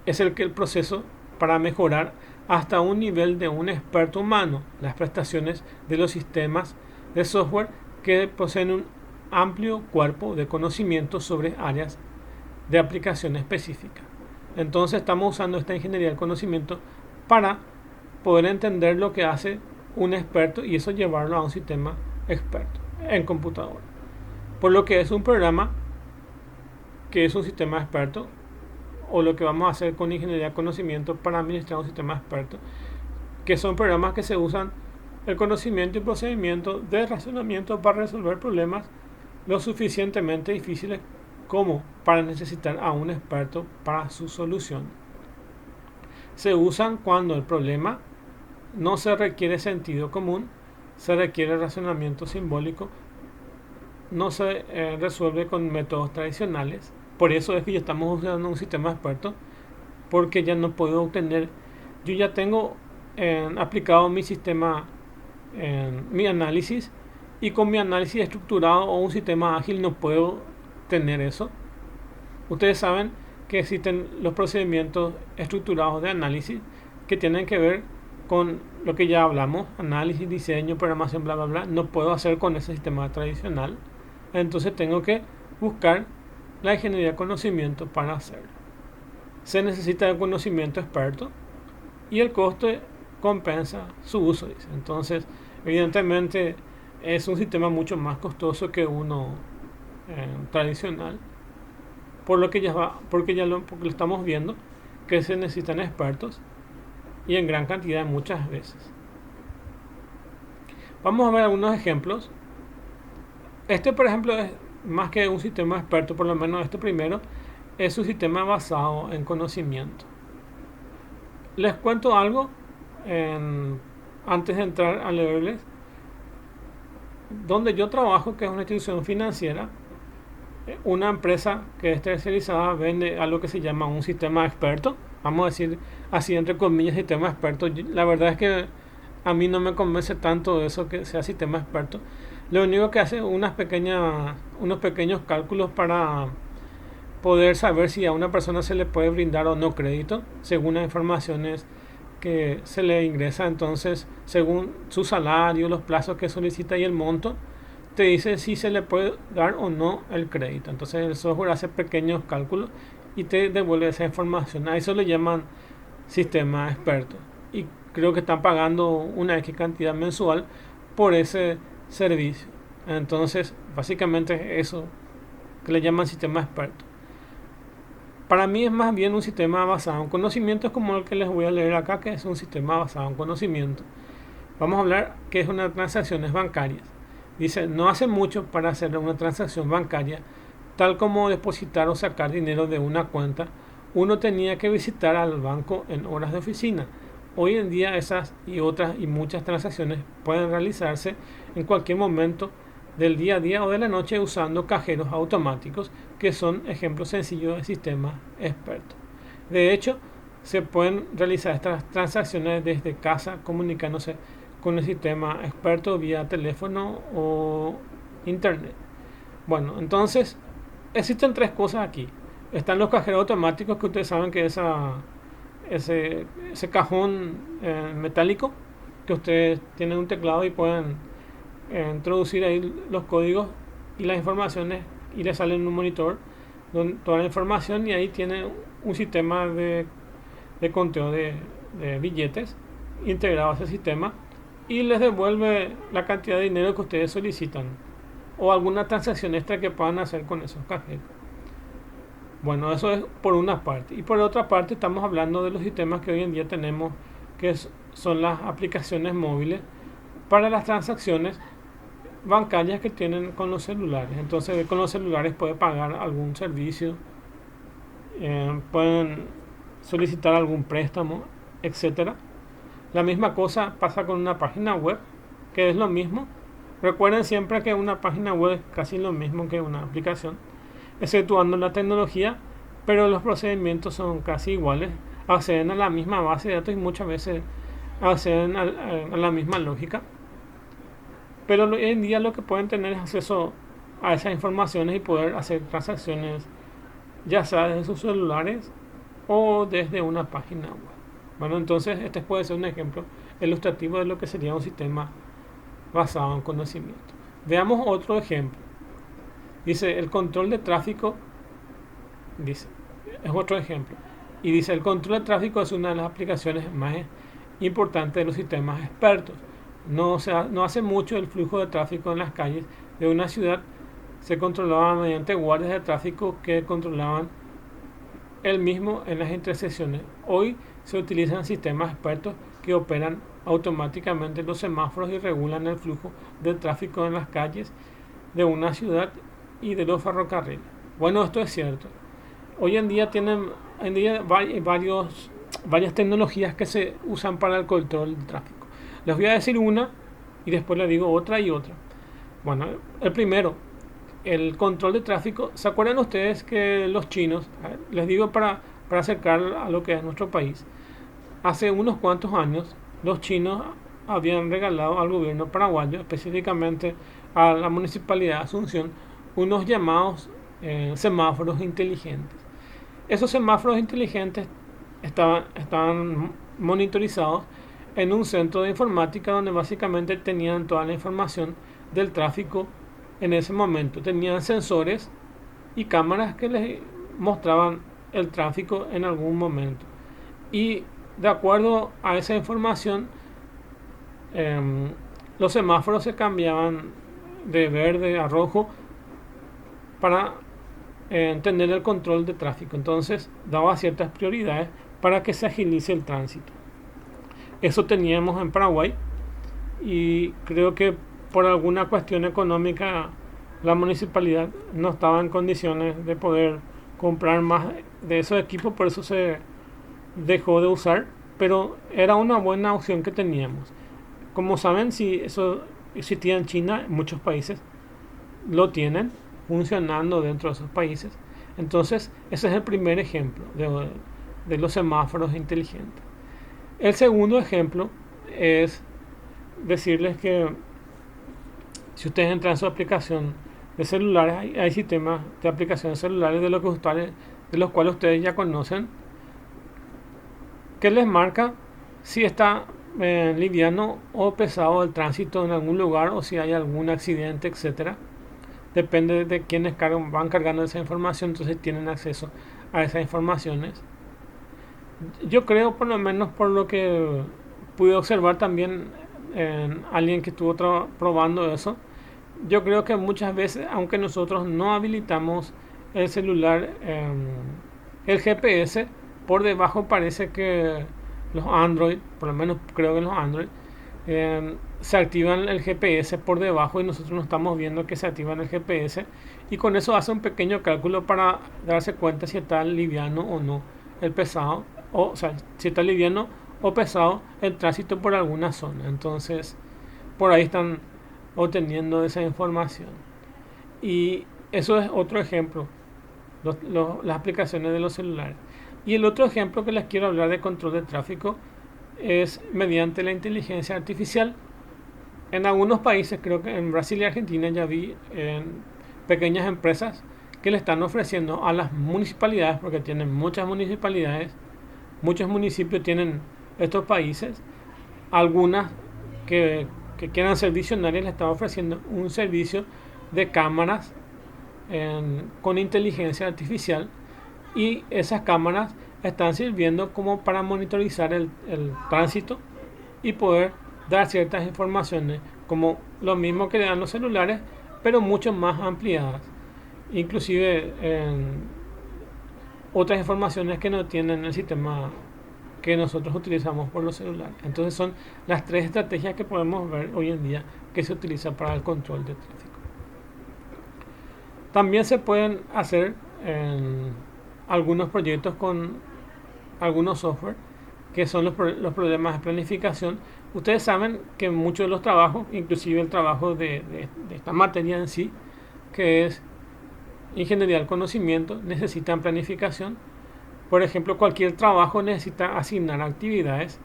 es el proceso para mejorar hasta un nivel de un experto humano las prestaciones de los sistemas de software que poseen un amplio cuerpo de conocimientos sobre áreas de aplicación específica. Entonces estamos usando esta ingeniería del conocimiento para poder entender lo que hace un experto y eso llevarlo a un sistema experto en computadora. Por lo que es un programa que es un sistema experto, o lo que vamos a hacer con ingeniería de conocimiento para administrar un sistema experto, que son programas que se usan el conocimiento y procedimiento de razonamiento para resolver problemas lo suficientemente difíciles como para necesitar a un experto para su solución. Se usan cuando el problema no se requiere sentido común, se requiere razonamiento simbólico, no se resuelve con métodos tradicionales. Por eso es que ya estamos usando un sistema experto, porque ya no puedo obtener, yo ya tengo aplicado mi sistema, mi análisis, y con mi análisis estructurado o un sistema ágil no puedo tener eso. Ustedes saben que existen los procedimientos estructurados de análisis que tienen que ver con lo que ya hablamos, análisis, diseño, programación, bla, bla, bla. No puedo hacer con ese sistema tradicional. Entonces tengo que buscar la ingeniería de conocimiento para hacerlo. Se necesita de conocimiento experto y el coste compensa su uso, dice. Entonces, evidentemente, es un sistema mucho más costoso que uno tradicional, porque lo estamos viendo que se necesitan expertos y en gran cantidad muchas veces. Vamos a ver algunos ejemplos. Este, por ejemplo, es más que un sistema experto, por lo menos este primero es un sistema basado en conocimiento. Les cuento algo antes de entrar a leerles. Donde yo trabajo, que es una institución financiera, una empresa que es especializada vende algo que se llama un sistema experto. Vamos a decir así entre comillas sistema experto. La verdad es que a mí no me convence tanto eso que sea sistema experto. Lo único que hace es unos pequeños cálculos para poder saber si a una persona se le puede brindar o no crédito según las informaciones que se le ingresa. Entonces, según su salario, los plazos que solicita y el monto, te dice si se le puede dar o no el crédito. Entonces el software hace pequeños cálculos y te devuelve esa información. A eso le llaman sistema experto. Y creo que están pagando una X cantidad mensual por ese servicio. Entonces, básicamente eso que le llaman sistema experto. Para mí es más bien un sistema basado en conocimientos como el que les voy a leer acá, que es un sistema basado en conocimiento. Vamos a hablar que es una transacciones bancarias. Dice, no hace mucho para hacer una transacción bancaria, tal como depositar o sacar dinero de una cuenta, uno tenía que visitar al banco en horas de oficina. Hoy en día esas y otras y muchas transacciones pueden realizarse en cualquier momento del día a día o de la noche usando cajeros automáticos, que son ejemplos sencillos de sistemas expertos. De hecho, se pueden realizar estas transacciones desde casa comunicándose con el sistema experto vía teléfono o internet. Bueno, entonces existen tres cosas aquí. Están los cajeros automáticos, que ustedes saben que ese cajón metálico, que ustedes tienen un teclado y pueden introducir ahí los códigos y las informaciones, y les sale en un monitor toda la información, y ahí tiene un sistema de conteo de billetes integrado a ese sistema, y les devuelve la cantidad de dinero que ustedes solicitan o alguna transacción extra que puedan hacer con esos cajeros. Bueno, eso es por una parte. Y por otra parte estamos hablando de los sistemas que hoy en día tenemos, que son las aplicaciones móviles para las transacciones bancarias que tienen con los celulares. Entonces con los celulares puede pagar algún servicio, pueden solicitar algún préstamo, etcétera. La misma cosa pasa con una página web, que es lo mismo. Recuerden siempre que una página web es casi lo mismo que una aplicación, exceptuando la tecnología, pero los procedimientos son casi iguales. Acceden a la misma base de datos y muchas veces acceden a la misma lógica. Pero hoy en día lo que pueden tener es acceso a esas informaciones y poder hacer transacciones, ya sea desde sus celulares o desde una página web. Bueno, entonces este puede ser un ejemplo ilustrativo de lo que sería un sistema basado en conocimiento. Veamos otro ejemplo. Dice, el control de tráfico, dice, es otro ejemplo. Y dice, el control de tráfico es una de las aplicaciones más importantes de los sistemas expertos. No hace mucho el flujo de tráfico en las calles de una ciudad se controlaba mediante guardias de tráfico que controlaban el mismo en las intersecciones. Hoy se utilizan sistemas expertos que operan automáticamente los semáforos y regulan el flujo de tráfico en las calles de una ciudad y de los ferrocarriles. Bueno, esto es cierto. Hoy en día varias tecnologías que se usan para el control del tráfico. Les voy a decir una y después les digo otra y otra. Bueno, el primero, el control de tráfico. ¿Se acuerdan ustedes que los chinos, les digo para acercar a lo que es nuestro país, hace unos cuantos años los chinos habían regalado al gobierno paraguayo, específicamente a la municipalidad de Asunción, unos llamados semáforos inteligentes? Esos semáforos inteligentes estaban monitorizados en un centro de informática donde básicamente tenían toda la información del tráfico en ese momento. Tenían sensores y cámaras que les mostraban el tráfico en algún momento. Y de acuerdo a esa información, los semáforos se cambiaban de verde a rojo para tener el control de tráfico. Entonces daba ciertas prioridades para que se agilice el tránsito. Eso teníamos en Paraguay, y creo que por alguna cuestión económica la municipalidad no estaba en condiciones de poder comprar más de esos equipos, por eso se dejó de usar, pero era una buena opción que teníamos. Como saben, si eso existía en China, muchos países lo tienen funcionando dentro de esos países. Entonces ese es el primer ejemplo de los semáforos inteligentes. El segundo ejemplo es decirles que si ustedes entran en su aplicación de celulares, hay sistemas de aplicaciones celulares de los cuales ustedes ya conocen, que les marca si está liviano o pesado el tránsito en algún lugar, o si hay algún accidente, etcétera. Depende de quiénes van cargando esa información, entonces tienen acceso a esas informaciones. Yo creo, por lo menos por lo que pude observar también en alguien que estuvo probando eso, yo creo que muchas veces, aunque nosotros no habilitamos el celular, el GPS, por debajo parece que los Android, por lo menos creo que los Android, se activan el GPS por debajo, y nosotros no estamos viendo que se activan el GPS, y con eso hace un pequeño cálculo para darse cuenta si está liviano o no el pesado, o sea, si está liviano o pesado el tránsito por alguna zona. Entonces, por ahí están obteniendo esa información. Y eso es otro ejemplo, las aplicaciones de los celulares. Y el otro ejemplo que les quiero hablar de control de tráfico es mediante la inteligencia artificial. En algunos países, creo que en Brasil y Argentina, ya vi en pequeñas empresas que le están ofreciendo a las municipalidades, porque tienen muchas municipalidades, muchos municipios tienen estos países, algunas que quieran ser visionarias le están ofreciendo un servicio de cámaras con inteligencia artificial, y esas cámaras están sirviendo como para monitorizar el tránsito y poder dar ciertas informaciones como lo mismo que dan los celulares, pero mucho más ampliadas, inclusive otras informaciones que no tienen el sistema que nosotros utilizamos por los celulares. Entonces son las tres estrategias que podemos ver hoy en día que se utilizan para el control de tráfico. También se pueden hacer algunos proyectos con algunos software que son los problemas de planificación. Ustedes saben que muchos de los trabajos, inclusive el trabajo de esta materia en sí, que es ingeniería del conocimiento, necesitan planificación. Por ejemplo, cualquier trabajo necesita asignar actividades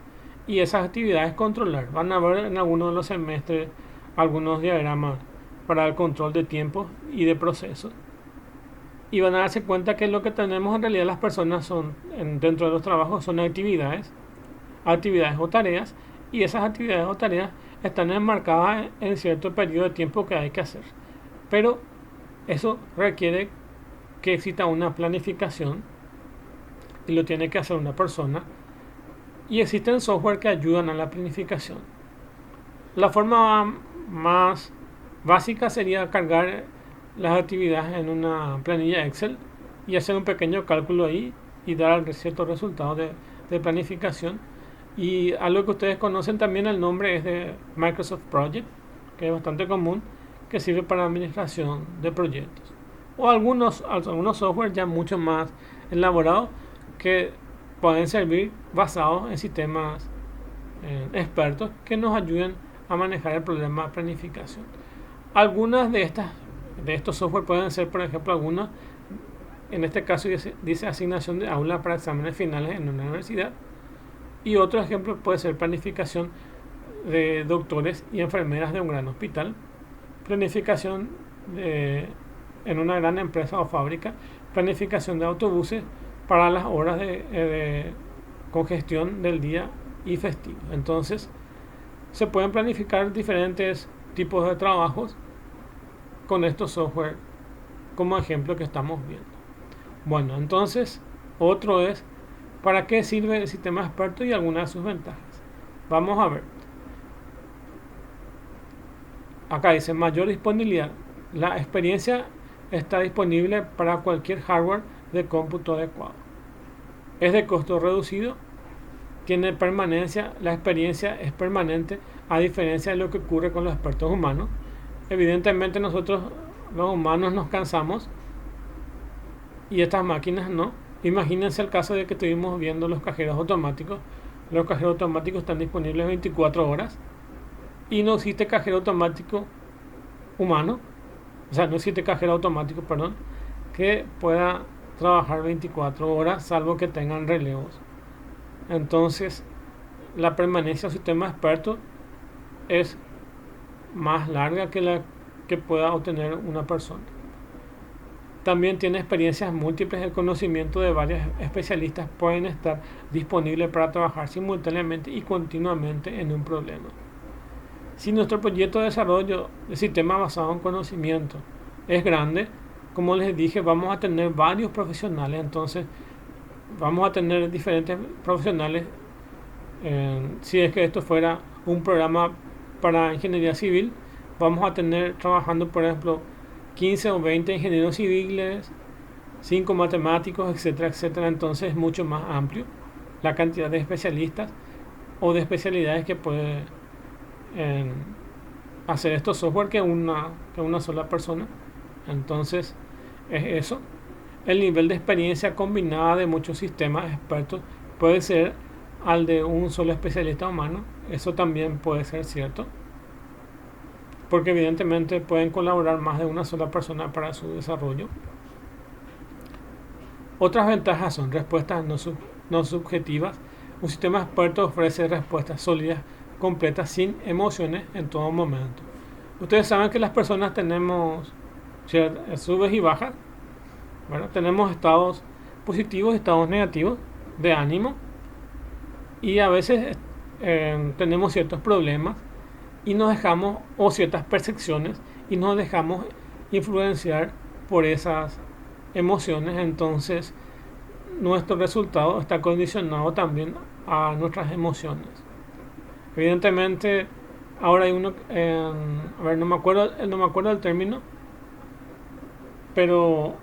y esas actividades controlar. Van a ver en algunos de los semestres algunos diagramas para el control de tiempo y de procesos. Y van a darse cuenta que lo que tenemos en realidad las personas son, dentro de los trabajos, son actividades o tareas, y esas actividades o tareas están enmarcadas en cierto periodo de tiempo que hay que hacer. Pero eso requiere que exista una planificación y lo tiene que hacer una persona, y existen software que ayudan a la planificación. La forma más básica sería cargar las actividades en una planilla Excel y hacer un pequeño cálculo ahí y dar ciertos resultados de planificación. Y algo que ustedes conocen también, el nombre es de Microsoft Project, que es bastante común, que sirve para administración de proyectos. O algunos software ya mucho más elaborados que pueden servir basados en sistemas expertos que nos ayuden a manejar el problema de planificación. Algunas de estos software pueden ser, por ejemplo, algunos, en este caso dice asignación de aulas para exámenes finales en una universidad, y otro ejemplo puede ser planificación de doctores y enfermeras de un gran hospital, planificación en una gran empresa o fábrica, planificación de autobuses para las horas de congestión del día y festivo. Entonces, se pueden planificar diferentes tipos de trabajos con estos software como ejemplo que estamos viendo. Bueno, entonces, otro es ¿para qué sirve el sistema experto y algunas de sus ventajas? Vamos a ver. Acá dice mayor disponibilidad. La experiencia está disponible para cualquier hardware de cómputo adecuado. Es de costo reducido. Tiene permanencia. La experiencia es permanente, a diferencia de lo que ocurre con los expertos humanos. Evidentemente nosotros los humanos nos cansamos y estas máquinas no. Imagínense el caso de que estuvimos viendo los cajeros automáticos. Los cajeros automáticos están disponibles 24 horas y no existe cajero automático humano, o sea, no existe cajero automático, perdón, que pueda trabajar 24 horas salvo que tengan relevos. Entonces, la permanencia del sistema experto es más larga que la que pueda obtener una persona. También tiene experiencias múltiples. El conocimiento de varios especialistas pueden estar disponibles para trabajar simultáneamente y continuamente en un problema. Si nuestro proyecto de desarrollo de sistema basado en conocimiento es grande, como les dije, vamos a tener varios profesionales. Entonces, vamos a tener diferentes profesionales. Si es que esto fuera un programa para ingeniería civil, vamos a tener trabajando, por ejemplo, 15 o 20 ingenieros civiles, 5 matemáticos, etcétera, etcétera. Entonces es mucho más amplio la cantidad de especialistas o de especialidades que puede hacer estos software que una sola persona. Entonces es eso. El nivel de experiencia combinada de muchos sistemas expertos puede ser al de un solo especialista humano. Eso también puede ser cierto, porque evidentemente pueden colaborar más de una sola persona para su desarrollo. Otras ventajas son respuestas no subjetivas. Un sistema experto ofrece respuestas sólidas, completas, sin emociones en todo momento. Ustedes saben que las personas tenemos subes y bajas. Bueno, tenemos estados positivos, estados negativos de ánimo, y a veces tenemos ciertos problemas y nos dejamos, o ciertas percepciones, y nos dejamos influenciar por esas emociones. Entonces nuestro resultado está condicionado también a nuestras emociones. Evidentemente ahora hay uno, a ver, no me acuerdo del término, pero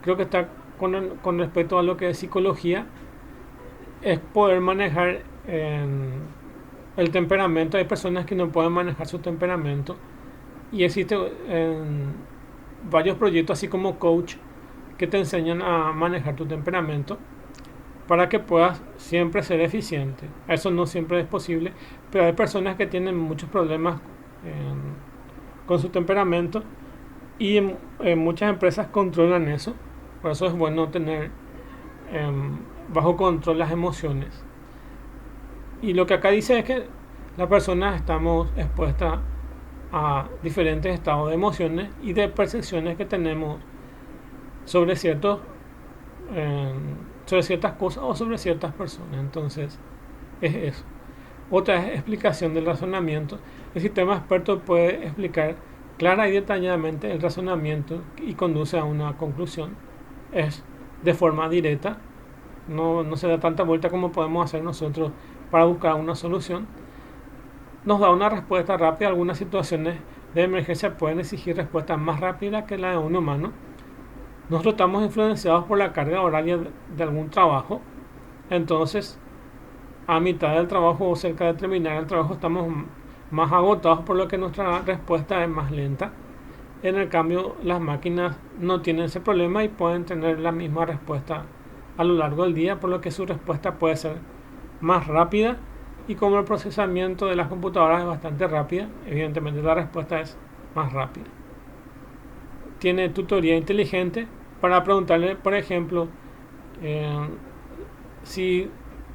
creo que está con respecto a lo que es psicología, es poder manejar el temperamento. Hay personas que no pueden manejar su temperamento, y existen varios proyectos así como coach que te enseñan a manejar tu temperamento para que puedas siempre ser eficiente. Eso no siempre es posible, pero hay personas que tienen muchos problemas con su temperamento, y en muchas empresas controlan eso. Por eso es bueno tener bajo control las emociones. Y lo que acá dice es que las personas estamos expuestas a diferentes estados de emociones y de percepciones que tenemos sobre ciertas cosas o sobre ciertas personas. Entonces es eso. Otra explicación del razonamiento. El sistema experto puede explicar clara y detalladamente el razonamiento y conduce a una conclusión. Es de forma directa, no se da tanta vuelta como podemos hacer nosotros para buscar una solución. Nos da una respuesta rápida. Algunas situaciones de emergencia pueden exigir respuestas más rápidas que la de un humano. Nosotros estamos influenciados por la carga horaria de algún trabajo. Entonces, a mitad del trabajo o cerca de terminar el trabajo, estamos más agotados, por lo que nuestra respuesta es más lenta. En el cambio, las máquinas no tienen ese problema y pueden tener la misma respuesta a lo largo del día, por lo que su respuesta puede ser más rápida. Y como el procesamiento de las computadoras es bastante rápida, evidentemente la respuesta es más rápida. Tiene tutoría inteligente para preguntarle, por ejemplo, si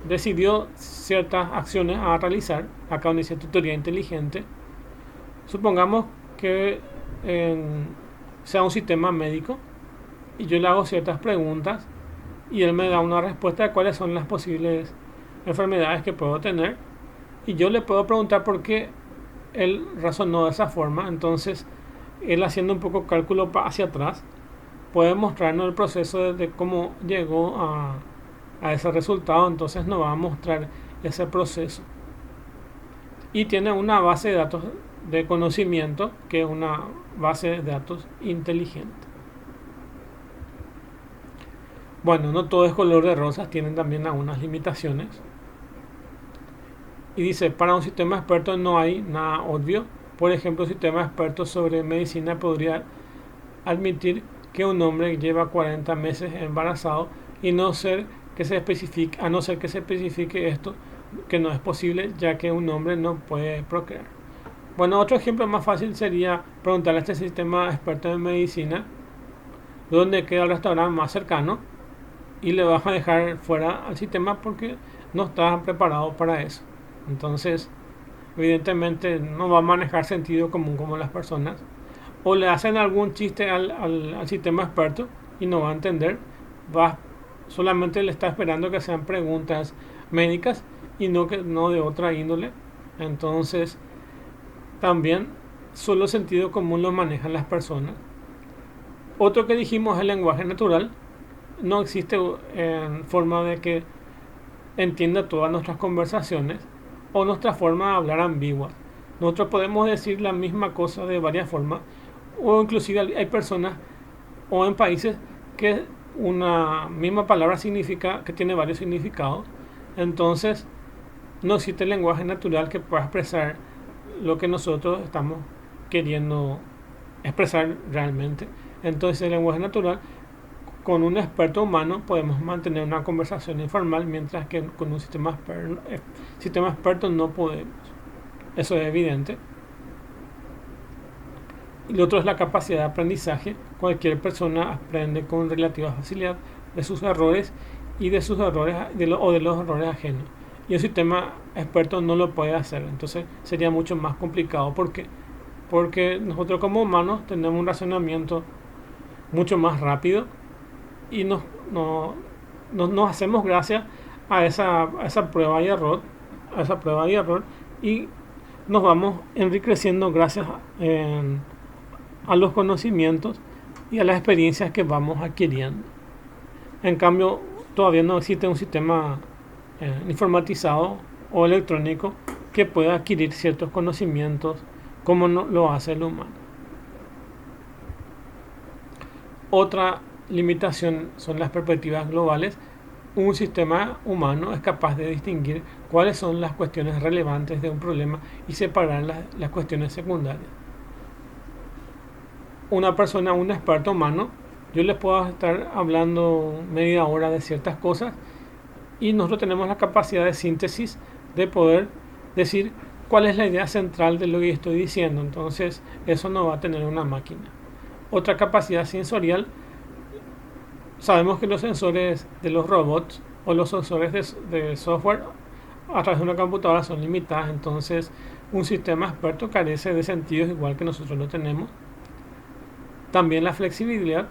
decidió ciertas acciones a realizar. Acá donde dice tutoría inteligente, supongamos que sea un sistema médico y yo le hago ciertas preguntas y él me da una respuesta de cuáles son las posibles enfermedades que puedo tener, y yo le puedo preguntar por qué él razonó de esa forma. Entonces él, haciendo un poco cálculo hacia atrás, puede mostrarnos el proceso de cómo llegó a ese resultado. Entonces nos va a mostrar ese proceso, y tiene una base de datos de conocimiento que es una base de datos inteligente. Bueno, no todo es color de rosas, tienen también algunas limitaciones. Y dice, para un sistema experto no hay nada obvio. Por ejemplo, un sistema experto sobre medicina podría admitir que un hombre lleva 40 meses embarazado y a no ser que se especifique esto, que no es posible, ya que un hombre no puede procrear. Bueno, otro ejemplo más fácil sería preguntarle a este sistema experto en medicina dónde queda el restaurante más cercano, y le vas a dejar fuera al sistema porque no está preparado para eso. Entonces, evidentemente no va a manejar sentido común como las personas. O le hacen algún chiste al sistema experto y no va a entender. Solamente le está esperando que sean preguntas médicas y no de otra índole. Entonces, también solo sentido común lo manejan las personas. Otro que dijimos es el lenguaje natural. No existe forma de que entienda todas nuestras conversaciones o nuestra forma de hablar ambigua. Nosotros podemos decir la misma cosa de varias formas, o inclusive hay personas o en países que una misma palabra significa, que tiene varios significados. Entonces no existe el lenguaje natural que pueda expresar lo que nosotros estamos queriendo expresar realmente. Entonces el lenguaje natural con un experto humano podemos mantener una conversación informal, mientras que con un sistema experto no podemos. Eso es evidente. Y lo otro es la capacidad de aprendizaje. Cualquier persona aprende con relativa facilidad de sus errores y de sus errores o de los errores ajenos. Y un sistema experto no lo puede hacer. Entonces sería mucho más complicado. ¿Por qué? Porque nosotros como humanos tenemos un razonamiento mucho más rápido y nos hacemos gracias a esa prueba y error, y nos vamos enriqueciendo gracias a los conocimientos y a las experiencias que vamos adquiriendo. En cambio, todavía no existe un sistema informatizado o electrónico que pueda adquirir ciertos conocimientos como no lo hace el humano. Otra limitación son las perspectivas globales. Un sistema humano es capaz de distinguir cuáles son las cuestiones relevantes de un problema y separar las cuestiones secundarias. Una persona, un experto humano, yo les puedo estar hablando media hora de ciertas cosas y nosotros tenemos la capacidad de síntesis de poder decir cuál es la idea central de lo que estoy diciendo. Entonces eso no va a tener una máquina. Otra capacidad sensorial. Sabemos que los sensores de los robots o los sensores de software a través de una computadora son limitadas. Entonces un sistema experto carece de sentidos igual que nosotros lo tenemos. También la flexibilidad.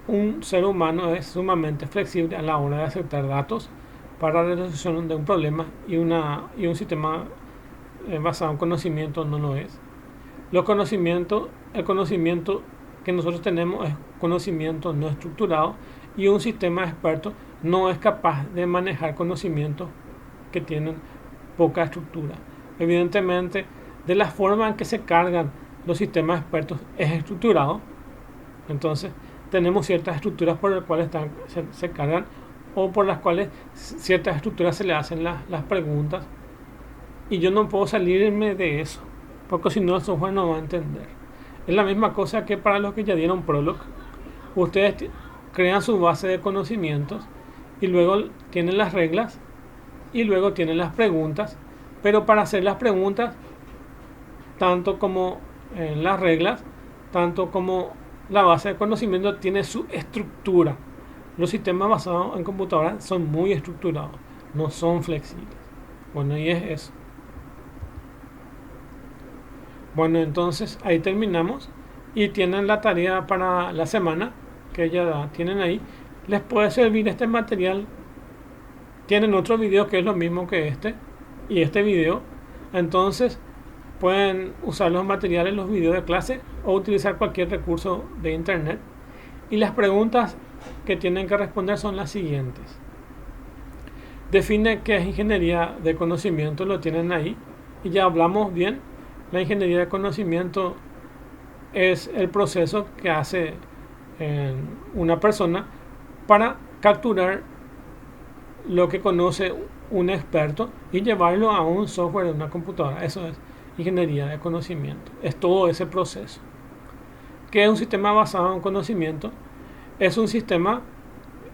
Un ser humano es sumamente flexible a la hora de aceptar datos para la resolución de un problema y un sistema basado en conocimiento no lo es. El conocimiento que nosotros tenemos es conocimiento no estructurado, y un sistema experto no es capaz de manejar conocimientos que tienen poca estructura. Evidentemente, de la forma en que se cargan los sistemas expertos es estructurado. Entonces tenemos ciertas estructuras por las cuales se cargan, o por las cuales ciertas estructuras se le hacen las preguntas, y yo no puedo salirme de eso porque si no el software no va a entender. Es la misma cosa que para los que ya dieron Prolog. Ustedes crean su base de conocimientos y luego tienen las reglas y luego tienen las preguntas, pero para hacer las preguntas, tanto como las reglas, tanto como la base de conocimiento, tiene su estructura. Los sistemas basados en computadoras son muy estructurados, no son flexibles. Bueno, y es eso. Bueno, entonces ahí terminamos y tienen la tarea para la semana que ya tienen ahí. Les puede servir este material. Tienen otro video que es lo mismo que este y este video. Entonces pueden usar los materiales, los videos de clase, o utilizar cualquier recurso de internet. Y las preguntas que tienen que responder son las siguientes. Define qué es ingeniería de conocimiento, lo tienen ahí y ya hablamos bien. La ingeniería de conocimiento es el proceso que hace una persona para capturar lo que conoce un experto y llevarlo a un software de una computadora. Eso es ingeniería de conocimiento. Es todo ese proceso. ¿Qué es un sistema basado en conocimiento? Es un sistema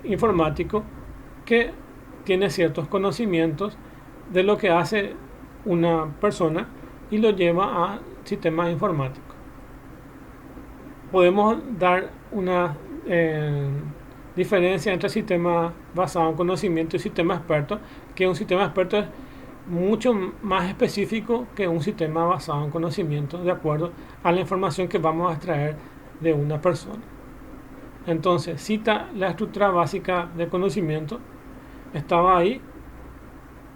informático que tiene ciertos conocimientos de lo que hace una persona y lo lleva a sistemas informáticos. Podemos dar una diferencia entre sistema basado en conocimiento y sistema experto, que un sistema experto es mucho más específico que un sistema basado en conocimiento, de acuerdo a la información que vamos a extraer de una persona. Entonces, cita la estructura básica de conocimiento. Estaba ahí,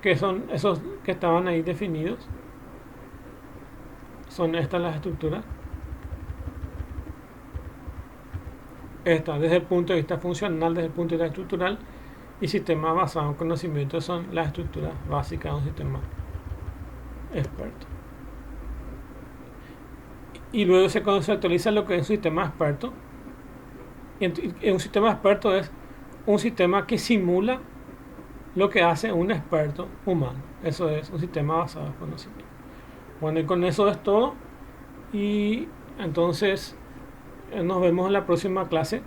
que son esos que estaban ahí definidos. Son estas las estructuras. Esta, desde el punto de vista funcional, desde el punto de vista estructural, y sistema basado en conocimiento son las estructuras básicas de un sistema experto. Y luego se conceptualiza lo que es un sistema experto. Y un sistema experto es un sistema que simula lo que hace un experto humano. Eso es un sistema basado en conocimiento. Bueno, y con eso es todo. Y entonces nos vemos en la próxima clase.